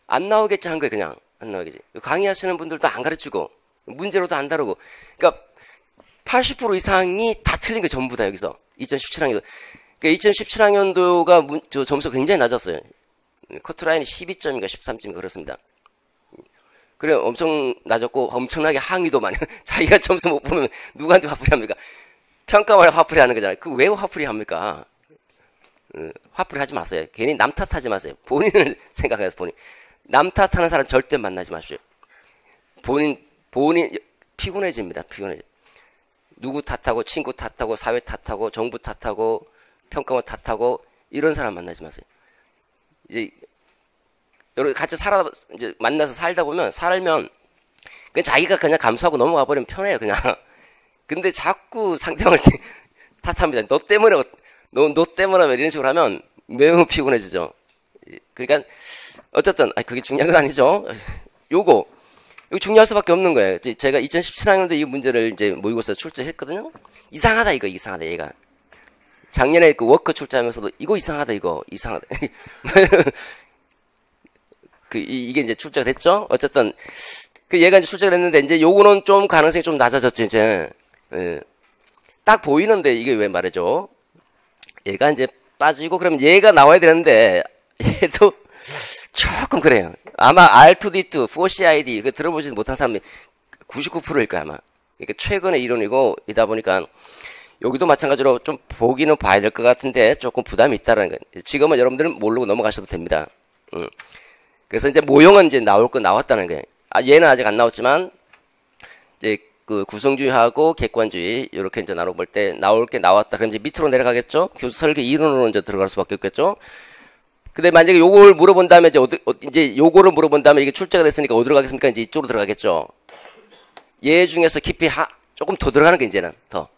안 나오겠지 한 거예요. 그냥 안 나오겠지. 강의하시는 분들도 안 가르치고 문제로도 안 다루고 그러니까 80% 이상이 다 틀린 거 전부 다 여기서 2017학년. 그러니까 2017학년도가 점수가 굉장히 낮았어요. 커트라인이 12점인가 13점인가 그렇습니다. 그래 엄청 낮았고 엄청나게 항의도 많이 자기가 점수 못 보면 누구한테 화풀이 합니까? 평가만 화풀이 하는 거잖아요. 왜 화풀이 합니까? 화풀이 하지 마세요. 괜히 남 탓하지 마세요. 본인을 생각해서 남 탓하는 사람 절대 만나지 마십시오. 본인 피곤해집니다. 누구 탓하고 친구 탓하고 사회 탓하고 정부 탓하고 평가원 탓하고 이런 사람 만나지 마세요. 이제 여러 같이 이제 만나서 살다 보면 살면 그냥 자기가 그냥 감수하고 넘어가 버리면 편해요 그냥. 근데 자꾸 상대방을 탓합니다. 너 때문에 너 때문에 왜 이런 식으로 하면 매우 피곤해지죠. 그러니까 어쨌든 그게 중요한 건 아니죠. 이거 중요할 수밖에 없는 거예요. 제가 2017학년도 이 문제를 이제 모의고사 출제했거든요. 이상하다 이상하다 얘가. 작년에 그 워크 출제하면서도 이거 이상하다 이상하다. 이게 이제 출제가 됐죠. 어쨌든 얘가 이제 출제가 됐는데 이제 요거는 좀 가능성이 좀 낮아졌죠 이제. 예. 딱 보이는데 이게 왜 말이죠. 얘가 이제 빠지고 그럼 얘가 나와야 되는데 얘도 조금 그래요. 아마 R2D2, 4CID 그 들어보지 못한 사람이 99%일 거야 아마. 그러니까 최근의 이론이고 이다 보니까 여기도 마찬가지로 좀 보기는 봐야 될 것 같은데 조금 부담이 있다라는 거예요. 지금은 여러분들은 모르고 넘어가셔도 됩니다. 그래서 이제 모형은 이제 나왔다는 거예요. 얘는 아직 안 나왔지만 이제 그 구성주의하고 객관주의 이렇게 이제 나눠볼 때 나올 게 나왔다. 그럼 이제 밑으로 내려가겠죠. 교수 설계 이론으로 이제 들어갈 수밖에 없겠죠. 근데 만약에 요걸 물어본 다음에 이제 요거를 물어본 다음에 이게 출제가 됐으니까 어디로 가겠습니까? 이제 이쪽으로 들어가겠죠. 얘 중에서 깊이 조금 더 들어가는 게 이제는 더.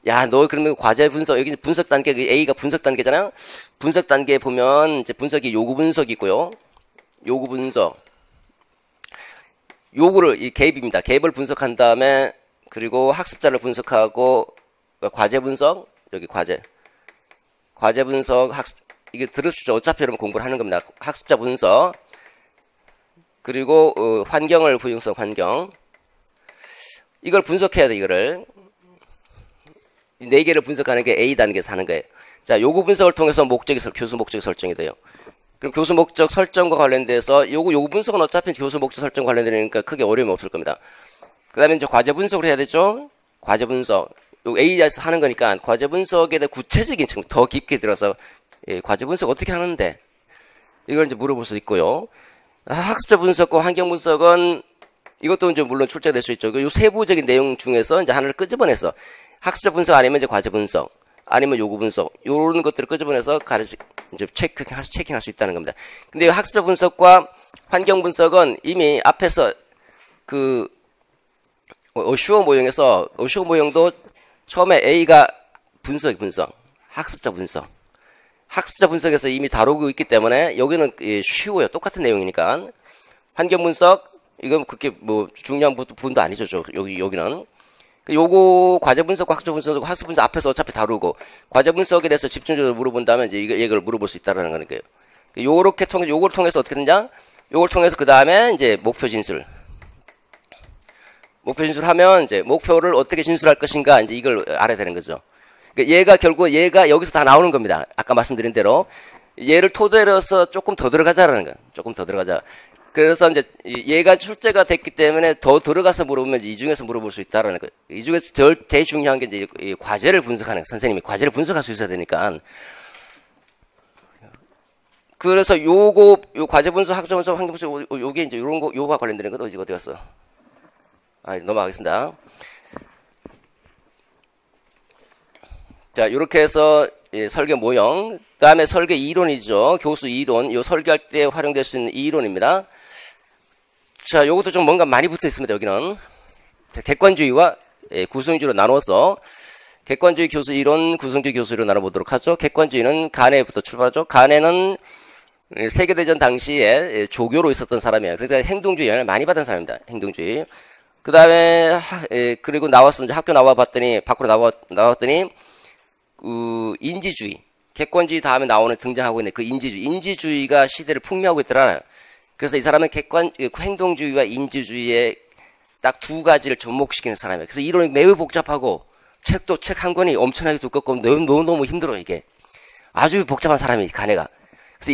야, 너 그러면 과제 분석, 여기 분석 단계, A가 분석 단계잖아요? 분석 단계에 보면 이제 분석이 요구 분석이 있고요. 요구 분석. 요구를, 이 갭입니다. 갭을 분석한 다음에, 그리고 학습자를 분석하고, 과제 분석, 여기 과제. 과제 분석, 이게 들으시죠? 어차피 여러분 공부를 하는 겁니다. 학습자 분석. 그리고, 환경을 부용성 환경. 이걸 분석해야 돼, 이거를. 이 네 개를 분석하는 게 A 단계에서 하는 거예요. 자, 요구 분석을 통해서 교수 목적이 설정이 돼요. 그럼 교수 목적 설정과 관련돼서 요구 분석은 어차피 교수 목적 설정과 관련되니까 크게 어려움이 없을 겁니다. 그 다음에 이제 과제 분석을 해야 되죠. 과제 분석. 요 A에서 하는 거니까 과제 분석에 대한 구체적인 측면 더 깊게 들어서 과제 분석 어떻게 하는데 이걸 이제 물어볼 수 있고요. 학습자 분석과 환경 분석은 이것도 이제 물론 출제될 수 있죠. 요 세부적인 내용 중에서 이제 하나를 끄집어내서 학습자 분석 아니면 이제 과제 분석 아니면 요구 분석 요런 것들을 끄집어내서 이제 체킹할 수 있다는 겁니다. 근데 학습자 분석과 환경 분석은 이미 앞에서 그 어슈어 모형도 처음에 A가 분석 학습자 분석에서 이미 다루고 있기 때문에 여기는 쉬워요. 똑같은 내용이니까. 환경 분석 이건 그렇게 뭐 중요한 부분도 아니죠. 여기는. 요거 과제 분석과 학습 분석 앞에서 어차피 다루고 과제 분석에 대해서 집중적으로 물어본다면 이제 이걸 물어볼 수 있다라는 거니까요. 요걸 통해서 어떻게 되냐? 요걸 통해서 그 다음에 이제 목표 진술하면 이제 목표를 어떻게 진술할 것인가 이제 이걸 알아야 되는 거죠. 얘가 여기서 다 나오는 겁니다. 아까 말씀드린 대로 얘를 토대로 해서 조금 더 들어가자라는 거야. 조금 더 들어가자. 그래서 이제 얘가 출제가 됐기 때문에 더 들어가서 물어보면 이 중에서 물어볼 수 있다라는 거예요. 이 중에서 제일 중요한 게 이제 이 과제를 분석하는 거예요. 선생님이 과제를 분석할 수 있어야 되니까. 그래서 요 과제 분석, 학점 분석, 환경 분석, 요게 이제 요거와 관련되는 건 어디 갔어? 넘어가겠습니다. 자, 요렇게 해서 설계 모형, 그 다음에 설계 이론이죠. 교수 이론, 요 설계할 때 활용될 수 있는 이론입니다. 자, 요것도 좀 뭔가 많이 붙어 있습니다, 여기는. 자, 객관주의와 구성주의로 나눠서 객관주의 교수 이론, 구성주의 교수 이론 나눠보도록 하죠. 객관주의는 가네부터 출발하죠. 가네는 세계대전 당시에 조교로 있었던 사람이에요. 그래서 행동주의 영향을 많이 받은 사람입니다. 행동주의. 그 다음에, 그리고 이제 학교 나와봤더니, 밖으로 나왔더니, 인지주의. 객관주의 다음에 등장하고 있는 그 인지주의가 시대를 풍미하고 있더라. 그래서 이 사람은 행동주의와 인지주의의 딱 두 가지를 접목시키는 사람이에요. 그래서 이론이 매우 복잡하고, 책 한 권이 엄청나게 두껍고, 너무 힘들어요, 이게. 아주 복잡한 사람이, 가네가. 그래서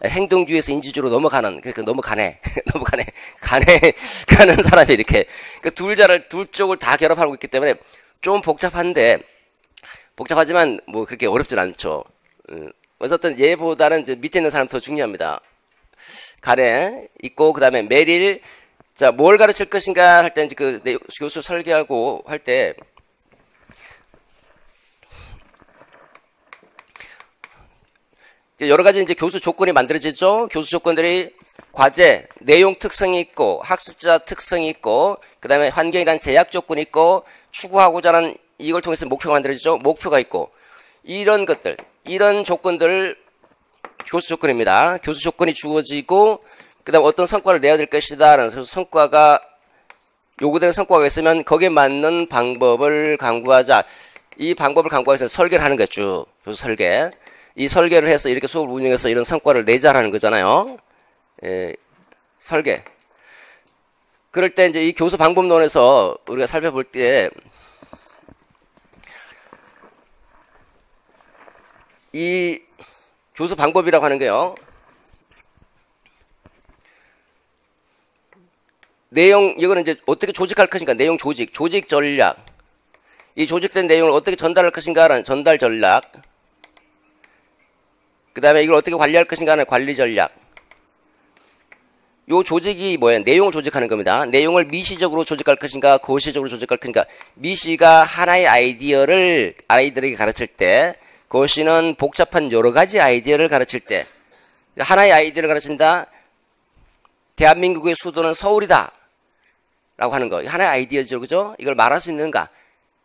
행동주의에서 인지주의로 그러니까 너무 가네. 가는 사람이 이렇게. 그 둘 쪽을 다 결합하고 있기 때문에 좀 복잡하지만 뭐 그렇게 어렵진 않죠. 어쨌든 얘보다는 이제 밑에 있는 사람 더 중요합니다. 가네 있고, 그 다음에 메릴. 자, 뭘 가르칠 것인가 할 때 이제 교수 설계하고 할 때 여러 가지 이제 교수 조건이 만들어지죠. 교수 조건들이 과제, 내용 특성이 있고, 학습자 특성이 있고, 그 다음에 환경이란 제약 조건이 있고, 추구하고자 하는 이걸 통해서 목표가 만들어지죠. 목표가 있고, 이런 것들, 이런 조건들을 교수 조건입니다. 교수 조건이 주어지고, 그 다음 어떤 성과를 내야 될 것이다. 라는 성과가, 요구되는 성과가 있으면 거기에 맞는 방법을 강구하자. 이 방법을 강구하기 위해서 설계를 하는 거죠. 교수 설계. 이 설계를 해서 이렇게 수업을 운영해서 이런 성과를 내자라는 거잖아요. 예, 설계. 그럴 때 이제 이 교수 방법론에서 우리가 살펴볼 때 이 교수 방법이라고 하는 게요. 내용, 이거는 이제 어떻게 조직할 것인가, 내용 조직, 조직 전략. 이 조직된 내용을 어떻게 전달할 것인가라는 전달 전략. 그 다음에 이걸 어떻게 관리할 것인가 하는 관리 전략. 요 조직이 뭐예요? 내용을 조직하는 겁니다. 내용을 미시적으로 조직할 것인가, 거시적으로 조직할 것인가. 미시가 하나의 아이디어를 아이들에게 가르칠 때, 거시는 복잡한 여러 가지 아이디어를 가르칠 때, 하나의 아이디어를 가르친다. 대한민국의 수도는 서울이다. 라고 하는 거. 하나의 아이디어죠. 그죠? 이걸 말할 수 있는가?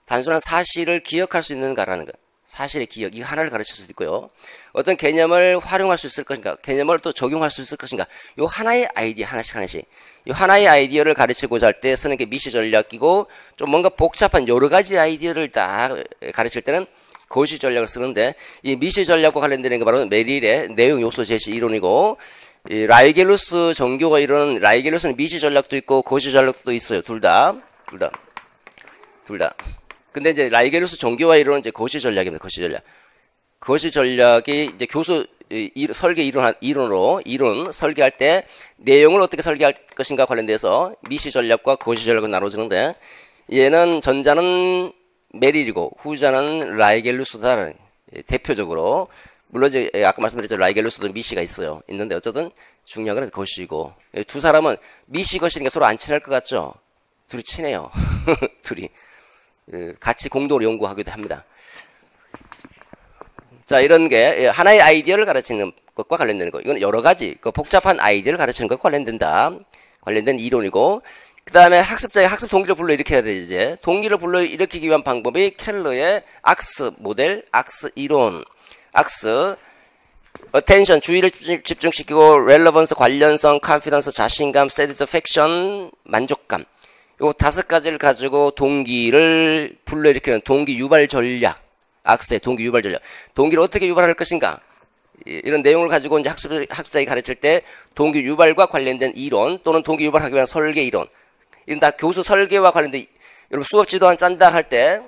단순한 사실을 기억할 수 있는가라는 거. 사실의 기억, 이 하나를 가르칠 수도 있고요. 어떤 개념을 활용할 수 있을 것인가, 개념을 또 적용할 수 있을 것인가. 요 하나의 아이디어 하나씩. 이 하나의 아이디어를 가르치고자 할 때 쓰는 게 미시 전략이고, 좀 뭔가 복잡한 여러 가지 아이디어를 다 가르칠 때는 거시 전략을 쓰는데, 이 미시 전략과 관련되는 게 바로 메릴의 내용 요소 제시 이론이고, 이 라이겔루스 정교가 이런, 라이겔루스는 미시 전략도 있고 거시 전략도 있어요. 둘 다. 근데 이제 라이겔루스 정교화 이론은 이제 거시 전략입니다. 거시 전략. 거시 전략이 이제 교수 설계 이론 설계할 때 내용을 어떻게 설계할 것인가 관련돼서 미시 전략과 거시 전략을 나눠지는데, 얘는 전자는 메릴이고 후자는 라이겔루스다. 대표적으로. 물론 이제 아까 말씀드렸죠. 라이겔루스도 미시가 있는데 어쨌든 중요한 건 거시고, 두 사람은 미시 거시니까 서로 안 친할 것 같죠? 둘이 친해요. 둘이. 같이 공동으로 연구하기도 합니다. 자, 이런 게 하나의 아이디어를 가르치는 것과 관련되는 거. 이건 여러 가지 복잡한 아이디어를 가르치는 것과 관련된 이론이고, 그 다음에 학습자의 학습 동기를 불러일으켜야 돼. 이제 동기를 불러일으키기 위한 방법이 켈러의 악스 모델, 악스 이론, 악스 attention 주의를 집중시키고, relevance 관련성, confidence 자신감, satisfaction 만족감. 요 5가지를 가지고 동기를 불러일으키는 동기 유발 전략. 악스의 동기 유발 전략. 동기를 어떻게 유발할 것인가. 이런 내용을 가지고 이제 학습자에게 가르칠 때 동기 유발과 관련된 이론, 또는 동기 유발하기 위한 설계 이론. 이건 다 교수 설계와 관련된, 여러분 수업 지도안 짠다 할 때,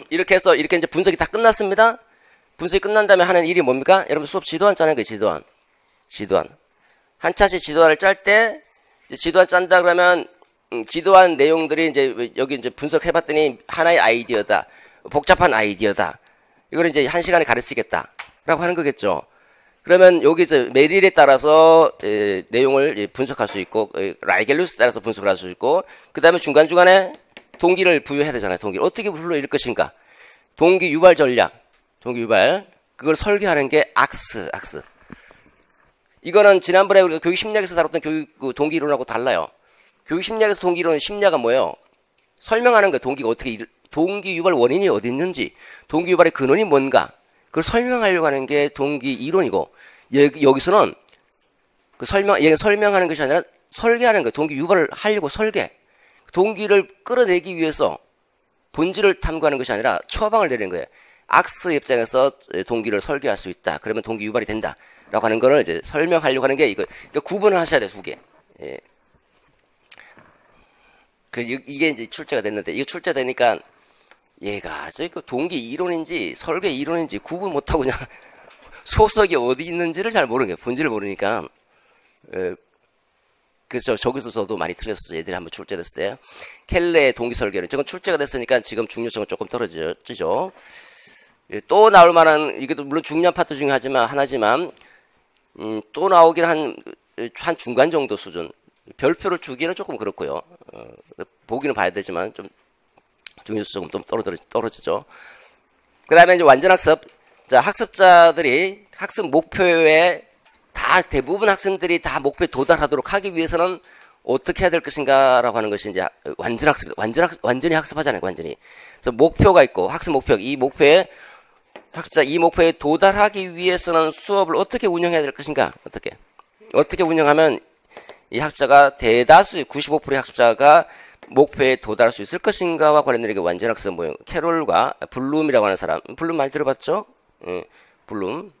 이렇게 해서 이렇게 이제 분석이 다 끝났습니다. 분석이 끝난 다음에 하는 일이 뭡니까? 여러분 수업 지도안 짜는 거예요. 지도안. 한 차씩 지도안을 짤 때, 지도안 짠다 그러면 지도안 내용들이 이제 여기 이제 분석해봤더니 하나의 아이디어다, 복잡한 아이디어다, 이걸 이제 1시간에 가르치겠다 라고 하는 거겠죠. 그러면 여기 이제 메릴에 따라서 내용을 분석할 수 있고, 라이겔루스에 따라서 분석을 할 수 있고, 그 다음에 중간중간에 동기를 부여해야 되잖아요. 동기를 어떻게 불러일으킬 것인가. 동기 유발 전략, 동기 유발, 그걸 설계하는 게 악스. 이거는 지난번에 우리가 교육 심리학에서 다뤘던 교육 동기 이론하고 달라요. 교육 심리학에서 동기 이론은 심리학은 뭐예요? 설명하는 거예요. 동기가 어떻게, 동기 유발 원인이 어디 있는지, 동기 유발의 근원이 뭔가, 그걸 설명하려고 하는 게 동기 이론이고, 여기서는 얘는 설명하는 것이 아니라 설계하는 거예요. 동기 유발을 하려고 설계. 동기를 끌어내기 위해서 본질을 탐구하는 것이 아니라 처방을 내리는 거예요. 악스 입장에서 동기를 설계할 수 있다. 그러면 동기 유발이 된다. 라고 하는 거를 이제 설명하려고 하는 게 이거. 그러니까 구분을 하셔야 돼요, 2개. 예. 이게 이제 출제가 됐는데, 이게 출제되니까 얘가 동기 이론인지 설계 이론인지 구분 못하고 그냥 소속이 어디 있는지를 잘 모르는 거예요. 본질을 모르니까. 그래서 저기서 저도 많이 틀렸었어요. 얘들이 한번 출제됐을 때. 켈레의 동기 설계는. 저건 출제가 됐으니까 지금 중요성은 조금 떨어지죠. 또 나올 만한, 이게 물론 중요한 파트 중에 하나지만, 또 나오긴 한 중간 정도 수준. 별표를 주기는 조금 그렇고요. 보기는 봐야 되지만 좀 중요성 조금 떨어지죠. 그 다음에 이제 완전학습. 자, 학습자들이 학습 목표에 대부분 학생들이 다 목표에 도달하도록 하기 위해서는 어떻게 해야 될 것인가라고 하는 것이 이제 완전 학습, 완전히 학습하잖아요, 완전히. 그래서 목표가 있고, 학습 목표, 학습자 이 목표에 도달하기 위해서는 수업을 어떻게 운영해야 될 것인가, 어떻게 운영하면 이 학습자가 대다수의 95%의 학습자가 목표에 도달할 수 있을 것인가와 관련된 게 완전 학습 모형. 캐롤과 블룸이라고 하는 사람, 블룸 많이 들어봤죠? 블룸.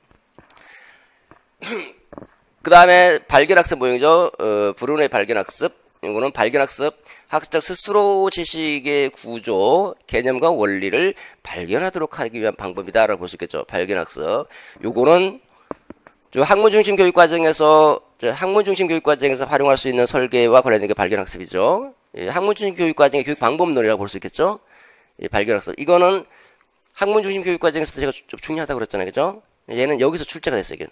그 다음에 발견학습 모형이죠. 브루너의 발견학습. 이거는 발견학습. 학습자 스스로 지식의 구조, 개념과 원리를 발견하도록 하기 위한 방법이다라고 볼 수 있겠죠. 발견학습. 요거는 학문중심 교육과정에서 활용할 수 있는 설계와 관련된 게 발견학습이죠. 학문중심 교육과정의 교육 방법론이라고 볼 수 있겠죠. 발견학습. 이거는 학문중심 교육과정에서도 제가 좀 중요하다고 그랬잖아요. 그죠? 얘는 여기서 출제가 됐어요. 이게.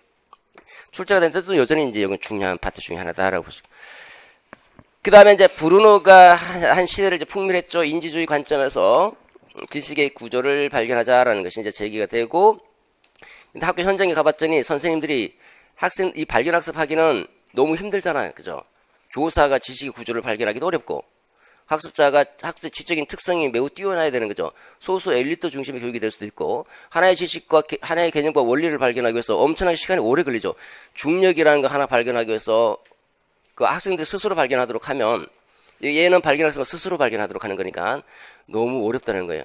출제가 됐는데도 여전히 이제 여기 중요한 파트 중에 하나다라고 보시고. 그 다음에 이제 브루노가 한 시대를 이제 풍미했죠. 인지주의 관점에서 지식의 구조를 발견하자라는 것이 이제 제기가 되고, 근데 학교 현장에 가봤더니 선생님들이 이 발견학습 하기는 너무 힘들잖아요. 그죠? 교사가 지식의 구조를 발견하기도 어렵고, 학습자가 학습의 지적인 특성이 매우 뛰어나야 되는 거죠. 소수 엘리트 중심의 교육이 될 수도 있고, 하나의 지식과 하나의 개념과 원리를 발견하기 위해서 엄청나게 시간이 오래 걸리죠. 중력이라는 거 하나 발견하기 위해서 그 학생들 스스로 발견하도록 하면, 얘는 발견학습을 스스로 발견하도록 하는 거니까 너무 어렵다는 거예요.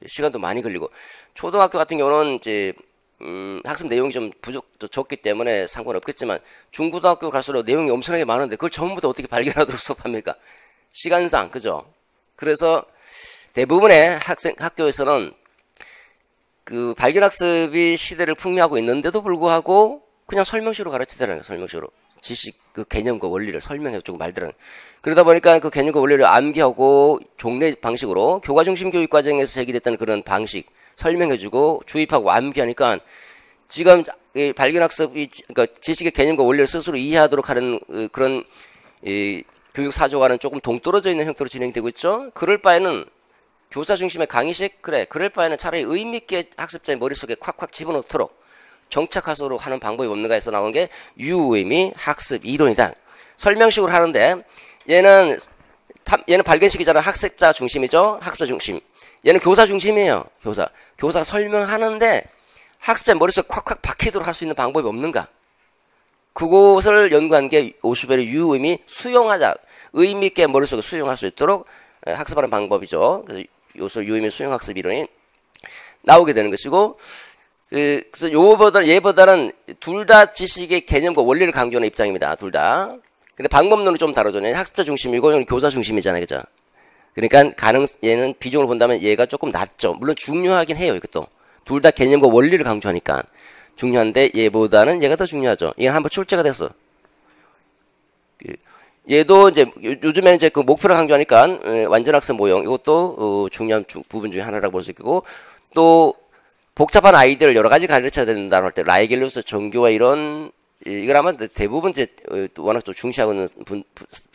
시간도 많이 걸리고. 초등학교 같은 경우는 이제 학습 내용이 좀 적기 때문에 상관없겠지만, 중고등학교 갈수록 내용이 엄청나게 많은데 그걸 전부 다 어떻게 발견하도록 수업합니까? 시간상, 그죠? 그래서 대부분의 학교에서는 그 발견학습이 시대를 풍미하고 있는데도 불구하고 그냥 설명식으로 가르치더라고요. 설명식으로. 지식, 그 개념과 원리를 설명해주고 말더라고요. 그러다 보니까 그 개념과 원리를 암기하고 종래 방식으로 교과중심 교육과정에서 제기됐다는 그런 방식 설명해주고 주입하고 암기하니까 지금 이 발견학습이, 그러니까 지식의 개념과 원리를 스스로 이해하도록 하는 그런 교육 사조와는 조금 동떨어져 있는 형태로 진행되고 있죠. 그럴 바에는 교사 중심의 강의식, 그럴 바에는 차라리 의미있게 학습자의 머릿속에 콱콱 집어넣도록 정착하도록 하는 방법이 없는가 해서 나온 게 유의미 학습 이론이다. 설명식으로 하는데 얘는 발견식이잖아. 학습자 중심이죠. 학습자 중심. 얘는 교사 중심이에요. 교사가 설명하는데 학습자의 머릿속에 콱콱 박히도록 할 수 있는 방법이 없는가. 그것을 연구한 게 오슈벨의 유의미 수용하자. 의미있게 머릿속에 수용할 수 있도록 학습하는 방법이죠. 그래서 요소 유의미 수용학습 이론이 나오게 되는 것이고, 그래서 얘보다는 둘 다 지식의 개념과 원리를 강조하는 입장입니다. 둘 다. 근데 방법론은 좀 다르죠. 학습자 중심이고 얘는 교사 중심이잖아요. 그죠? 그러니까 얘는 비중을 본다면 얘가 조금 낮죠. 물론 중요하긴 해요. 이것도. 둘 다 개념과 원리를 강조하니까. 중요한데 얘보다는 얘가 더 중요하죠. 얘는 한번 출제가 됐어. 얘도 이제 요즘에는 이제 그 목표를 강조하니까 완전 학습 모형 이것도 중요한 부분 중에 하나라고 볼 수 있고, 또 복잡한 아이디어를 여러 가지 가르쳐야 된다고 할 때 라이겔루스 정교와 이런 이걸 아마 대부분 이제 워낙 또 중시하고 있는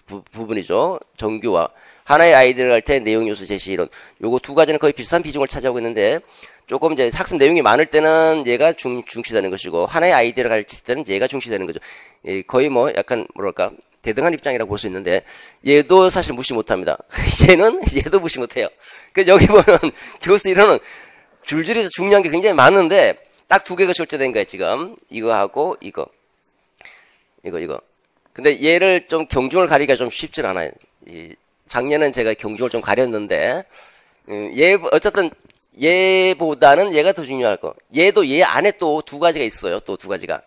부분이죠. 정교와 하나의 아이디어를 할 때 내용 요소 제시 이런 요거 두 가지는 거의 비슷한 비중을 차지하고 있는데, 조금 이제 학습 내용이 많을 때는 얘가 중시되는 것이고 하나의 아이디어를 가르칠 때는 얘가 중시되는 거죠. 거의 뭐 약간 뭐랄까 대등한 입장이라고 볼 수 있는데 얘도 사실 무시 못합니다. 얘도 무시 못해요. 그 여기 보면 교수 이론은 줄줄이 중요한 게 굉장히 많은데 딱 두 개가 출제된 거예요. 지금 이거하고 이거. 근데 얘를 좀 경중을 가리기가 좀 쉽진 않아요. 작년엔 제가 경중을 좀 가렸는데 어쨌든 얘보다는 얘가 더 중요할 거. 얘도 얘 안에 또 두 가지가 있어요. 또 두 가지가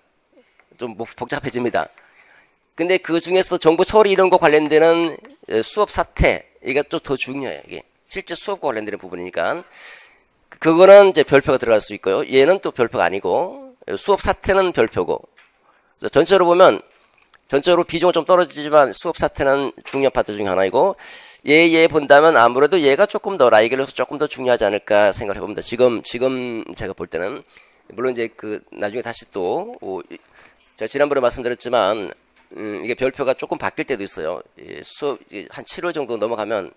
좀 복잡해집니다. 근데 그 중에서 정보 처리 이런 거 관련되는 수업 사태, 이게 또 더 중요해요. 이게 실제 수업과 관련되는 부분이니까 그거는 이제 별표가 들어갈 수 있고요. 얘는 또 별표가 아니고 수업 사태는 별표고, 전체로 보면 전체적으로 비중은 좀 떨어지지만 수업 사태는 중요한 파트 중에 하나이고, 얘 본다면 아무래도 얘가 조금 더 라이겔로서 조금 더 중요하지 않을까 생각을 해봅니다. 지금 제가 볼 때는 물론 이제 그 나중에 다시 또 제가 지난번에 말씀드렸지만 이게 별표가 조금 바뀔 때도 있어요. 수업 한 7월 정도 넘어가면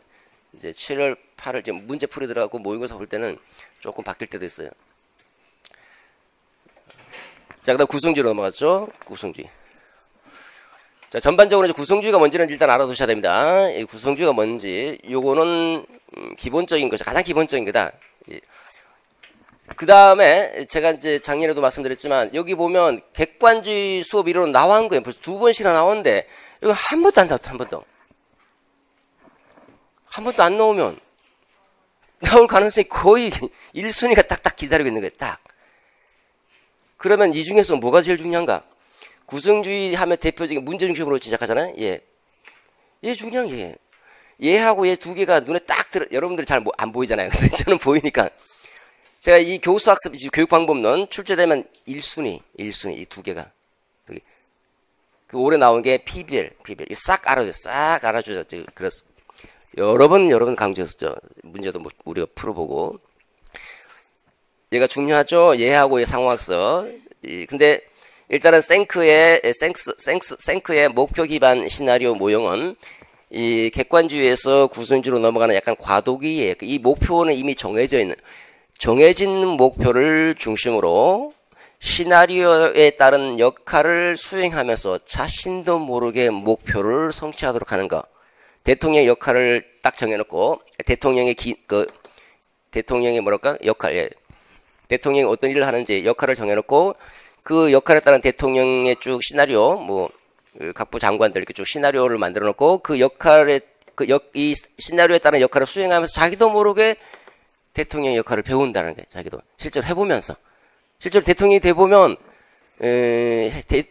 이제 7월 8월 이제 문제 풀이 들어가고 모의고사 볼 때는 조금 바뀔 때도 있어요. 자, 그다음 구성주의로 넘어갔죠. 구성주의. 자, 전반적으로 이제 구성주의가 뭔지는 일단 알아두셔야 됩니다. 이 구성주의가 뭔지, 요거는 기본적인 것이 가장 기본적인 거다. 그 다음에 제가 이제 작년에도 말씀드렸지만 여기 보면 객관주의 수업 이론은 나온 거예요. 벌써 2번씩이나 나왔는데 이거 한 번도 안 나왔다. 한 번도 안 나오면 나올 가능성이 거의 1순위가 딱딱 기다리고 있는 거예요. 딱. 그러면 이 중에서 뭐가 제일 중요한가? 구성주의 하면 대표적인 문제 중심으로 시작하잖아요. 예. 얘 중요한 게 얘하고 얘 두 개가 눈에 딱 들어. 여러분들이 잘 안 보이잖아요. 근데 저는 보이니까. 제가 이 교수학습 교육방법론 출제되면 1순위 이 두 개가. 그 올해 나온 게 PBL. 싹 알아줘요. 싹 알아주죠. 그래서 여러 번 강조했었죠. 문제도 우리가 풀어보고. 얘가 중요하죠. 얘하고 얘 상호학습. 근데 일단은 생크의 목표 기반 시나리오 모형은 이 객관주의에서 구성주의로 넘어가는 약간 과도기에 이 목표는 이미 정해진 목표를 중심으로 시나리오에 따른 역할을 수행하면서 자신도 모르게 목표를 성취하도록 하는 것. 대통령의 역할을 딱 정해놓고 대통령의 뭐랄까 역할, 예. 대통령이 어떤 일을 하는지 역할을 정해놓고 그 역할에 따른 대통령의 쭉 시나리오, 각부 장관들 이렇게 쭉 시나리오를 만들어놓고 이 시나리오에 따른 역할을 수행하면서 자기도 모르게 대통령의 역할을 배운다는 게 자기도 실제로 해보면서 실제로 대통령이 돼보면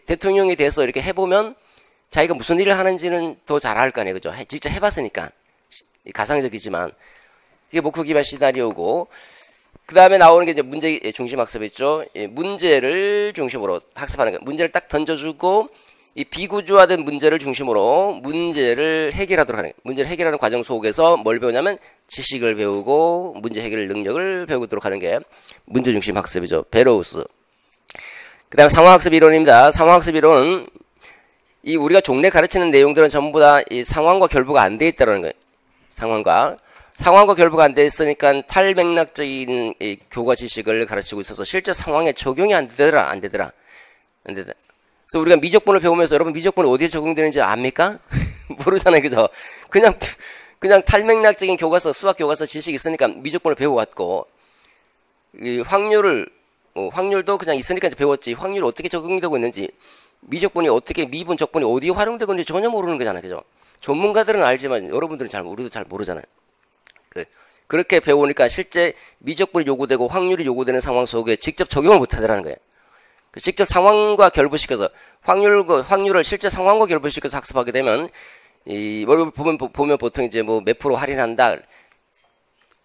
대통령이 돼서 이렇게 해보면 자기가 무슨 일을 하는지는 더 잘 알 거 아니에요, 그죠? 직접 해봤으니까 가상적이지만 이게 목표 기반 시나리오고. 그 다음에 나오는 게 이제 문제 중심 학습 있죠. 문제를 중심으로 학습하는 거예요. 문제를 딱 던져주고 이 비구조화된 문제를 중심으로 문제를 해결하도록 하는 거예요. 문제를 해결하는 과정 속에서 뭘 배우냐면 지식을 배우고 문제 해결 능력을 배우도록 하는 게 문제 중심 학습이죠. 베로우스. 그 다음에 상황학습 이론입니다. 상황학습 이론은 이 우리가 종래 가르치는 내용들은 전부 다 이 상황과 결부가 안 돼 있다는 거예요. 상황과 결부가 안 돼 있으니까 탈맥락적인 이 교과 지식을 가르치고 있어서 실제 상황에 적용이 안 되더라. 그래서 우리가 미적분을 배우면서 여러분 미적분이 어디에 적용되는지 압니까? 모르잖아요, 그죠? 그냥 탈맥락적인 교과서, 수학 교과서 지식이 있으니까 미적분을 배워왔고, 이 확률도 그냥 있으니까 배웠지. 확률이 어떻게 적용되고 있는지, 미적분이 어떻게, 미분, 적분이 어디에 활용되고 있는지 전혀 모르는 거잖아요, 그죠? 전문가들은 알지만 여러분들은 우리도 잘 모르잖아요. 그렇게 배우니까 실제 미적분이 요구되고 확률이 요구되는 상황 속에 직접 적용을 못 하더라는 거예요. 직접 상황과 결부시켜서 확률을 실제 상황과 결부시켜서 학습하게 되면 보면 보통 이제 몇 프로 할인한다.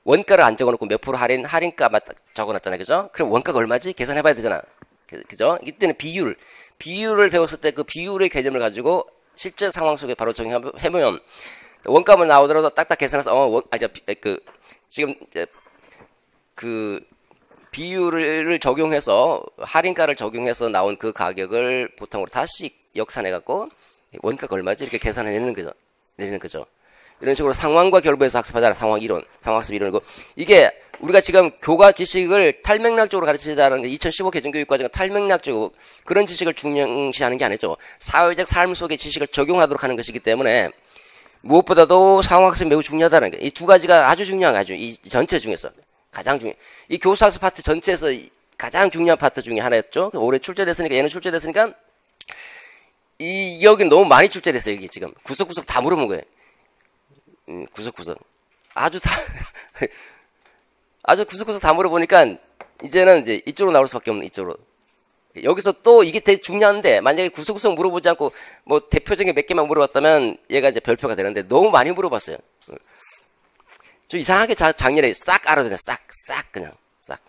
원가를 안 적어놓고 몇 프로 할인가만 적어놨잖아요, 그죠? 그럼 원가가 얼마지? 계산해봐야 되잖아, 그죠? 이때는 비율을 배웠을 때 그 비율의 개념을 가지고 실제 상황 속에 바로 적용해보면 원가만 나오더라도 딱딱 계산해서 지금 비율을 적용해서 할인가를 적용해서 나온 그 가격을 보통으로 다시 역산해 갖고 원가가 얼마지 이렇게 계산해내는 거죠. 이런 식으로 상황과 결부해서 학습하잖아요. 상황학습 이론이고, 이게 우리가 지금 교과 지식을 탈맥락적으로 가르치다는 게 2015 개정교육과정은 탈맥락적으로 그런 지식을 중요시하는 게 아니죠. 사회적 삶 속의 지식을 적용하도록 하는 것이기 때문에 무엇보다도 상황학습이 매우 중요하다는 게, 이 두 가지가 아주 중요한 거죠. 이 전체 중에서 가장 중요해. 이 교수학습 파트 전체에서 가장 중요한 파트 중에 하나였죠. 올해 출제됐으니까, 얘는 출제됐으니까 여기 너무 많이 출제됐어요. 여기 지금 구석구석 다 물어본 거예요. 구석구석 아주 구석구석 다 물어보니까 이제는 이제 이쪽으로 나올 수밖에 없는, 이쪽으로. 여기서 또 이게 되게 중요한데, 만약에 구석구석 물어보지 않고 대표적인 몇 개만 물어봤다면 얘가 이제 별표가 되는데 너무 많이 물어봤어요. 좀 이상하게 작년에 싹 알아듣네. 싹 그냥 싹.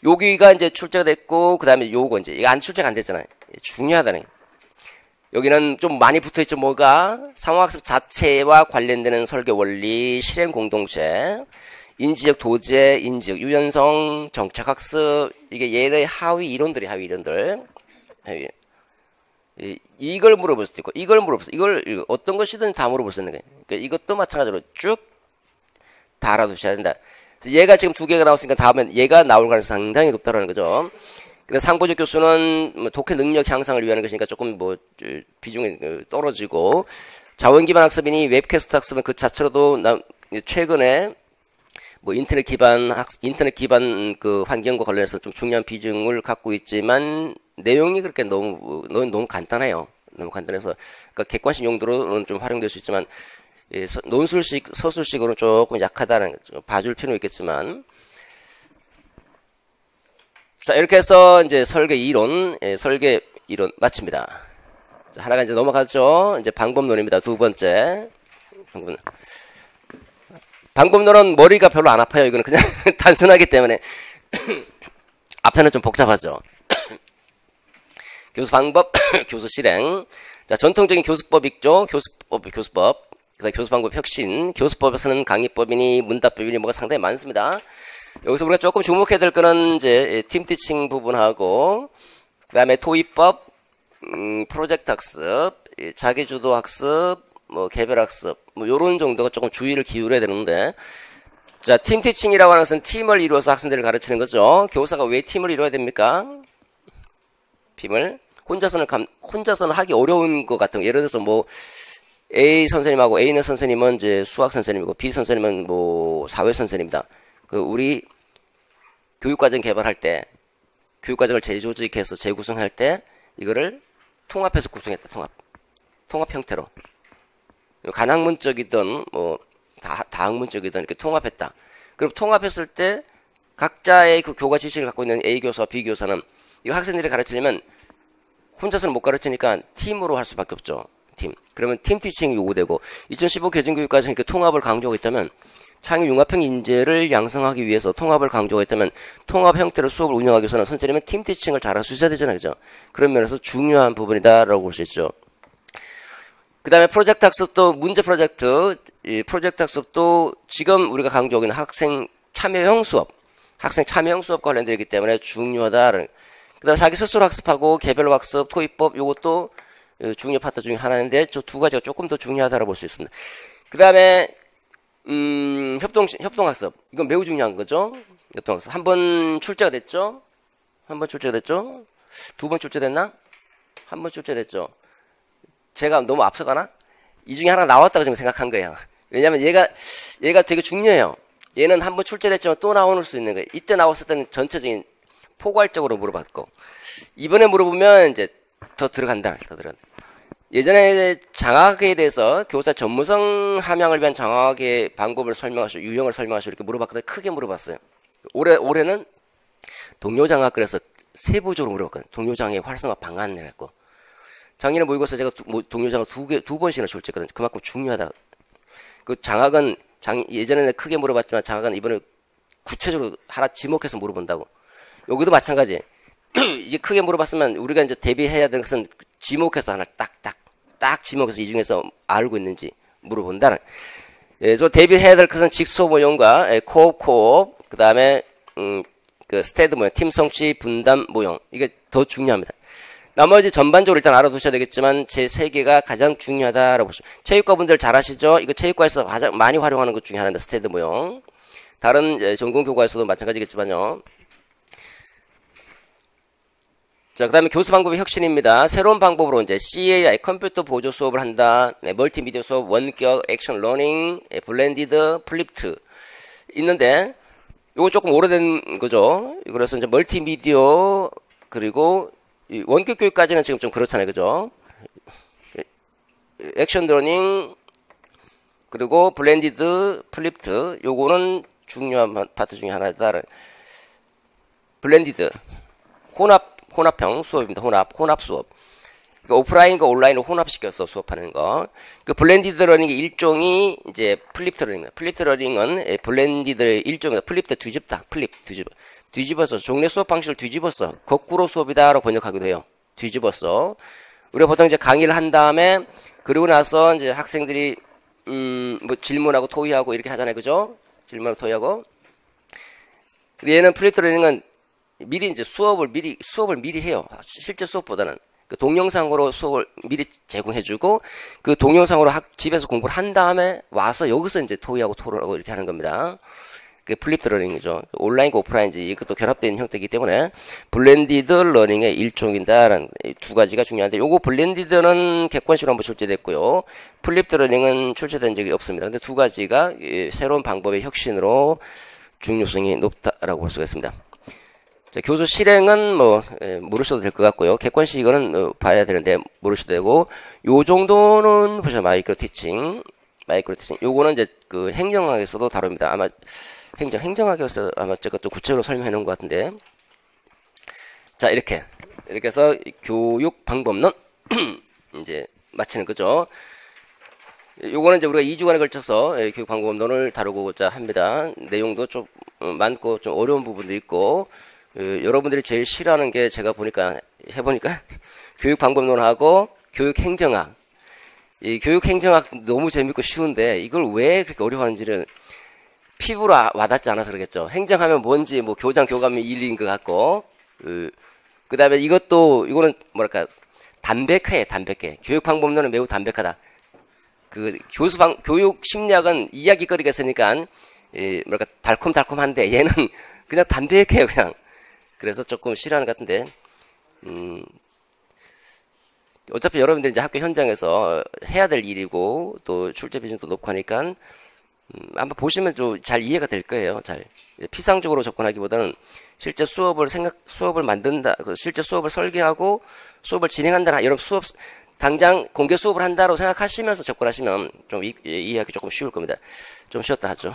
여기가 이제 출제가 됐고, 그 다음에 요거 이제 이거 출제가 안 됐잖아요. 중요하다는 게. 여기는 좀 많이 붙어있죠. 뭐가? 상호학습 자체와 관련되는 설계 원리, 실행 공동체, 인지적 도제, 인지적 유연성, 정착학습, 이게 얘의 하위 이론들. 이걸 물어볼 수도 있고, 이걸 물어볼 수 있고, 이걸 어떤 것이든 다 물어볼 수 있는 거예요. 그러니까 이것도 마찬가지로 쭉 다 알아두셔야 된다. 얘가 지금 두 개가 나왔으니까 다음엔 얘가 나올 가능성이 상당히 높다라는 거죠. 근데 상보직 교수는 뭐 독해 능력 향상을 위한 것이니까 조금 뭐 비중이 떨어지고, 자원 기반 학습이니 웹캐스트 학습은 그 자체로도 최근에 뭐 인터넷 기반 그 환경과 관련해서 좀 중요한 비중을 갖고 있지만 내용이 그렇게 너무 간단해요. 너무 간단해서 그러니까 객관식 용도로는 좀 활용될 수 있지만 논술식 서술식으로는 조금 약하다는 좀 봐줄 필요는 있겠지만, 자 이렇게 해서 이제 설계 이론 마칩니다. 자, 하나가 이제 넘어가죠. 이제 방법론입니다. 두 번째 방법론은 머리가 별로 안 아파요. 이거는 그냥 단순하기 때문에 앞에는 좀 복잡하죠. 교수 방법, 교수 실행. 자, 전통적인 교수법 있죠. 교수법. 그다음에 교수 방법 혁신. 교수법에서는 강의법이니 문답법이니 뭐가 상당히 많습니다. 여기서 우리가 조금 주목해야 될 거는 이제 팀 티칭 부분하고, 그다음에 토의법, 프로젝트 학습, 자기주도 학습, 뭐 개별 학습, 뭐 요런 정도가 조금 주의를 기울여야 되는데, 자, 팀 티칭이라고 하는 것은 팀을 이루어서 학생들을 가르치는 거죠. 교사가 왜 팀을 이루어야 됩니까? 팀을 혼자서는 하기 어려운 것 같은 거. 예를 들어서 뭐 A 선생님하고 A는 선생님은 이제 수학 선생님이고 B 선생님은 뭐 사회 선생님이다. 그 우리 교육과정 개발할 때, 교육과정을 재조직해서 재구성할 때 이거를 통합해서 구성했다. 통합 형태로. 간학문적이든 뭐 다학문적이든 이렇게 통합했다. 그럼 통합했을 때 각자의 그 교과 지식을 갖고 있는 A 교사와 B 교사는 이 학생들이 가르치려면 혼자서는 못 가르치니까 팀으로 할 수밖에 없죠. 팀. 그러면 팀 티칭이 요구되고, 2015 개정교육과정에 이렇게 통합을 강조하고 있다면, 창의 융합형 인재를 양성하기 위해서 통합을 강조하고 있다면, 통합 형태로 수업을 운영하기 위해서는 선생님은 팀 티칭을 잘할 수 있어야 되잖아요. 그죠? 그런 면에서 중요한 부분이다라고 볼 수 있죠. 그 다음에 프로젝트 학습도, 문제 프로젝트, 이 프로젝트 학습도 지금 우리가 강조하고 있는 학생 참여형 수업과 관련되기 때문에 중요하다. 그 다음에 자기 스스로 학습하고 개별로 학습, 토의법, 요것도 중요 파트 중에 하나인데, 저 두 가지가 조금 더 중요하다고 볼 수 있습니다. 그 다음에, 협동학습. 이건 매우 중요한 거죠. 협동학습. 한 번 출제가 됐죠? 두 번 출제됐나? 한 번 출제됐죠? 제가 너무 앞서가나? 이 중에 하나 나왔다고 지금 생각한 거예요. 왜냐면 얘가 되게 중요해요. 얘는 한 번 출제됐지만 또 나올 수 있는 거예요. 이때 나왔을 때는 전체적인 포괄적으로 물어봤고, 이번에 물어보면 이제 더 들어간다. 예전에 장학에 대해서 교사 전문성 함양을 위한 장학의 방법을 설명하시고 유형을 설명하시고 이렇게 물어봤거든요. 크게 물어봤어요. 올해는 동료장학, 그래서 세부적으로 물어봤거든요. 동료장의 활성화 방안을 했고, 작년에 모의고사 제가 동료장학 두 번씩이나 출제했거든요. 그만큼 중요하다. 그 장학은 예전에는 크게 물어봤지만 장학은 이번에 구체적으로 하나 지목해서 물어본다고. 여기도 마찬가지. 이제 크게 물어봤으면 우리가 이제 대비해야 되는 것은 지목해서 하나 딱 지목해서 이 중에서 알고 있는지 물어본다는. 예, 저 대비해야 될 것은 직소 모형과 코업, 그 다음에 그 스테드 모형, 팀 성취, 분담 모형. 이게 더 중요합니다. 나머지 전반적으로 일단 알아두셔야 되겠지만 제 세 개가 가장 중요하다라고 보시죠. 체육과분들 잘 아시죠? 이거 체육과에서 가장 많이 활용하는 것 중에 하나인데, 스테드 모형. 다른 전공 교과에서도 마찬가지겠지만요. 자, 그 다음에 교수 방법의 혁신입니다. 새로운 방법으로 이제 CAI, 컴퓨터 보조 수업을 한다. 네, 멀티미디어 수업, 원격, 액션 러닝, 블렌디드, 플립트. 있는데, 요거 조금 오래된 거죠. 그래서 이제 멀티미디어, 그리고 원격 교육까지는 지금 좀 그렇잖아요. 그죠? 액션 러닝, 그리고 블렌디드, 플립트. 요거는 중요한 파트 중에 하나다. 블렌디드. 혼합형 수업입니다. 혼합 수업. 그러니까 오프라인과 온라인을 혼합시켜서 수업하는 거. 그 블렌디드 러닝의 일종이 이제 플립트 러닝입니다. 플립트 러닝은 블렌디드의 일종이다. 플립트 뒤집다. 뒤집어서 종래 수업 방식을 뒤집어서 거꾸로 수업이다라고 번역하기도 해요. 뒤집어서. 우리가 보통 이제 강의를 한 다음에 그리고 나서 이제 학생들이 뭐 질문하고 토의하고 이렇게 하잖아요. 그죠? 질문하고 토의하고. 근데 얘는 플립트 러닝은 미리 이제 수업을 미리 해요. 실제 수업보다는. 그 동영상으로 수업을 미리 제공해주고, 그 동영상으로 집에서 공부를 한 다음에 와서 여기서 이제 토의하고 토론하고 이렇게 하는 겁니다. 그 플립드 러닝이죠. 온라인과 오프라인지 이것도 결합되어 있는 형태이기 때문에 블렌디드 러닝의 일종이다라는 두 가지가 중요한데, 요거 블렌디드는 객관식으로 한번 출제됐고요. 플립드 러닝은 출제된 적이 없습니다. 근데 두 가지가 새로운 방법의 혁신으로 중요성이 높다라고 볼 수가 있습니다. 자, 교수 실행은 모르셔도 될 것 같고요. 객관식 이거는 봐야 되는데 모르셔도 되고, 요 정도는 보셔. 마이크로 티칭. 요거는 이제 그 행정학에서도 다룹니다. 아마 행정학에서 아마 제가 또 구체적으로 설명해 놓은 것 같은데. 자, 이렇게 해서 교육 방법론 이제 마치는 거죠. 요거는 이제 우리가 2주간에 걸쳐서 교육 방법론을 다루고자 합니다. 내용도 좀 많고 좀 어려운 부분도 있고, 여러분들이 제일 싫어하는 게 제가 해보니까 교육 방법론하고 교육 행정학. 이 교육 행정학 너무 재밌고 쉬운데 이걸 왜 그렇게 어려워하는지를 피부로 와닿지 않아서 그러겠죠. 행정하면 뭔지 교장 교감이 일인 것 같고, 그 다음에 이거는 뭐랄까 담백해. 교육 방법론은 매우 담백하다. 그 교육 심리학은 이야기거리가 있으니까 뭐랄까 달콤달콤한데 얘는 그냥 담백해요, 그냥. 그래서 조금 싫어하는 것 같은데, 어차피 여러분들 이제 학교 현장에서 해야 될 일이고 또 출제 비중도 높고 하니까 한번 보시면 좀 잘 이해가 될 거예요. 잘 피상적으로 접근하기보다는 실제 수업을 만든다, 실제 수업을 설계하고 수업을 진행한다, 여러분 당장 공개 수업을 한다고 생각하시면서 접근하시면 좀 이해하기 조금 쉬울 겁니다. 좀 쉬었다 하죠.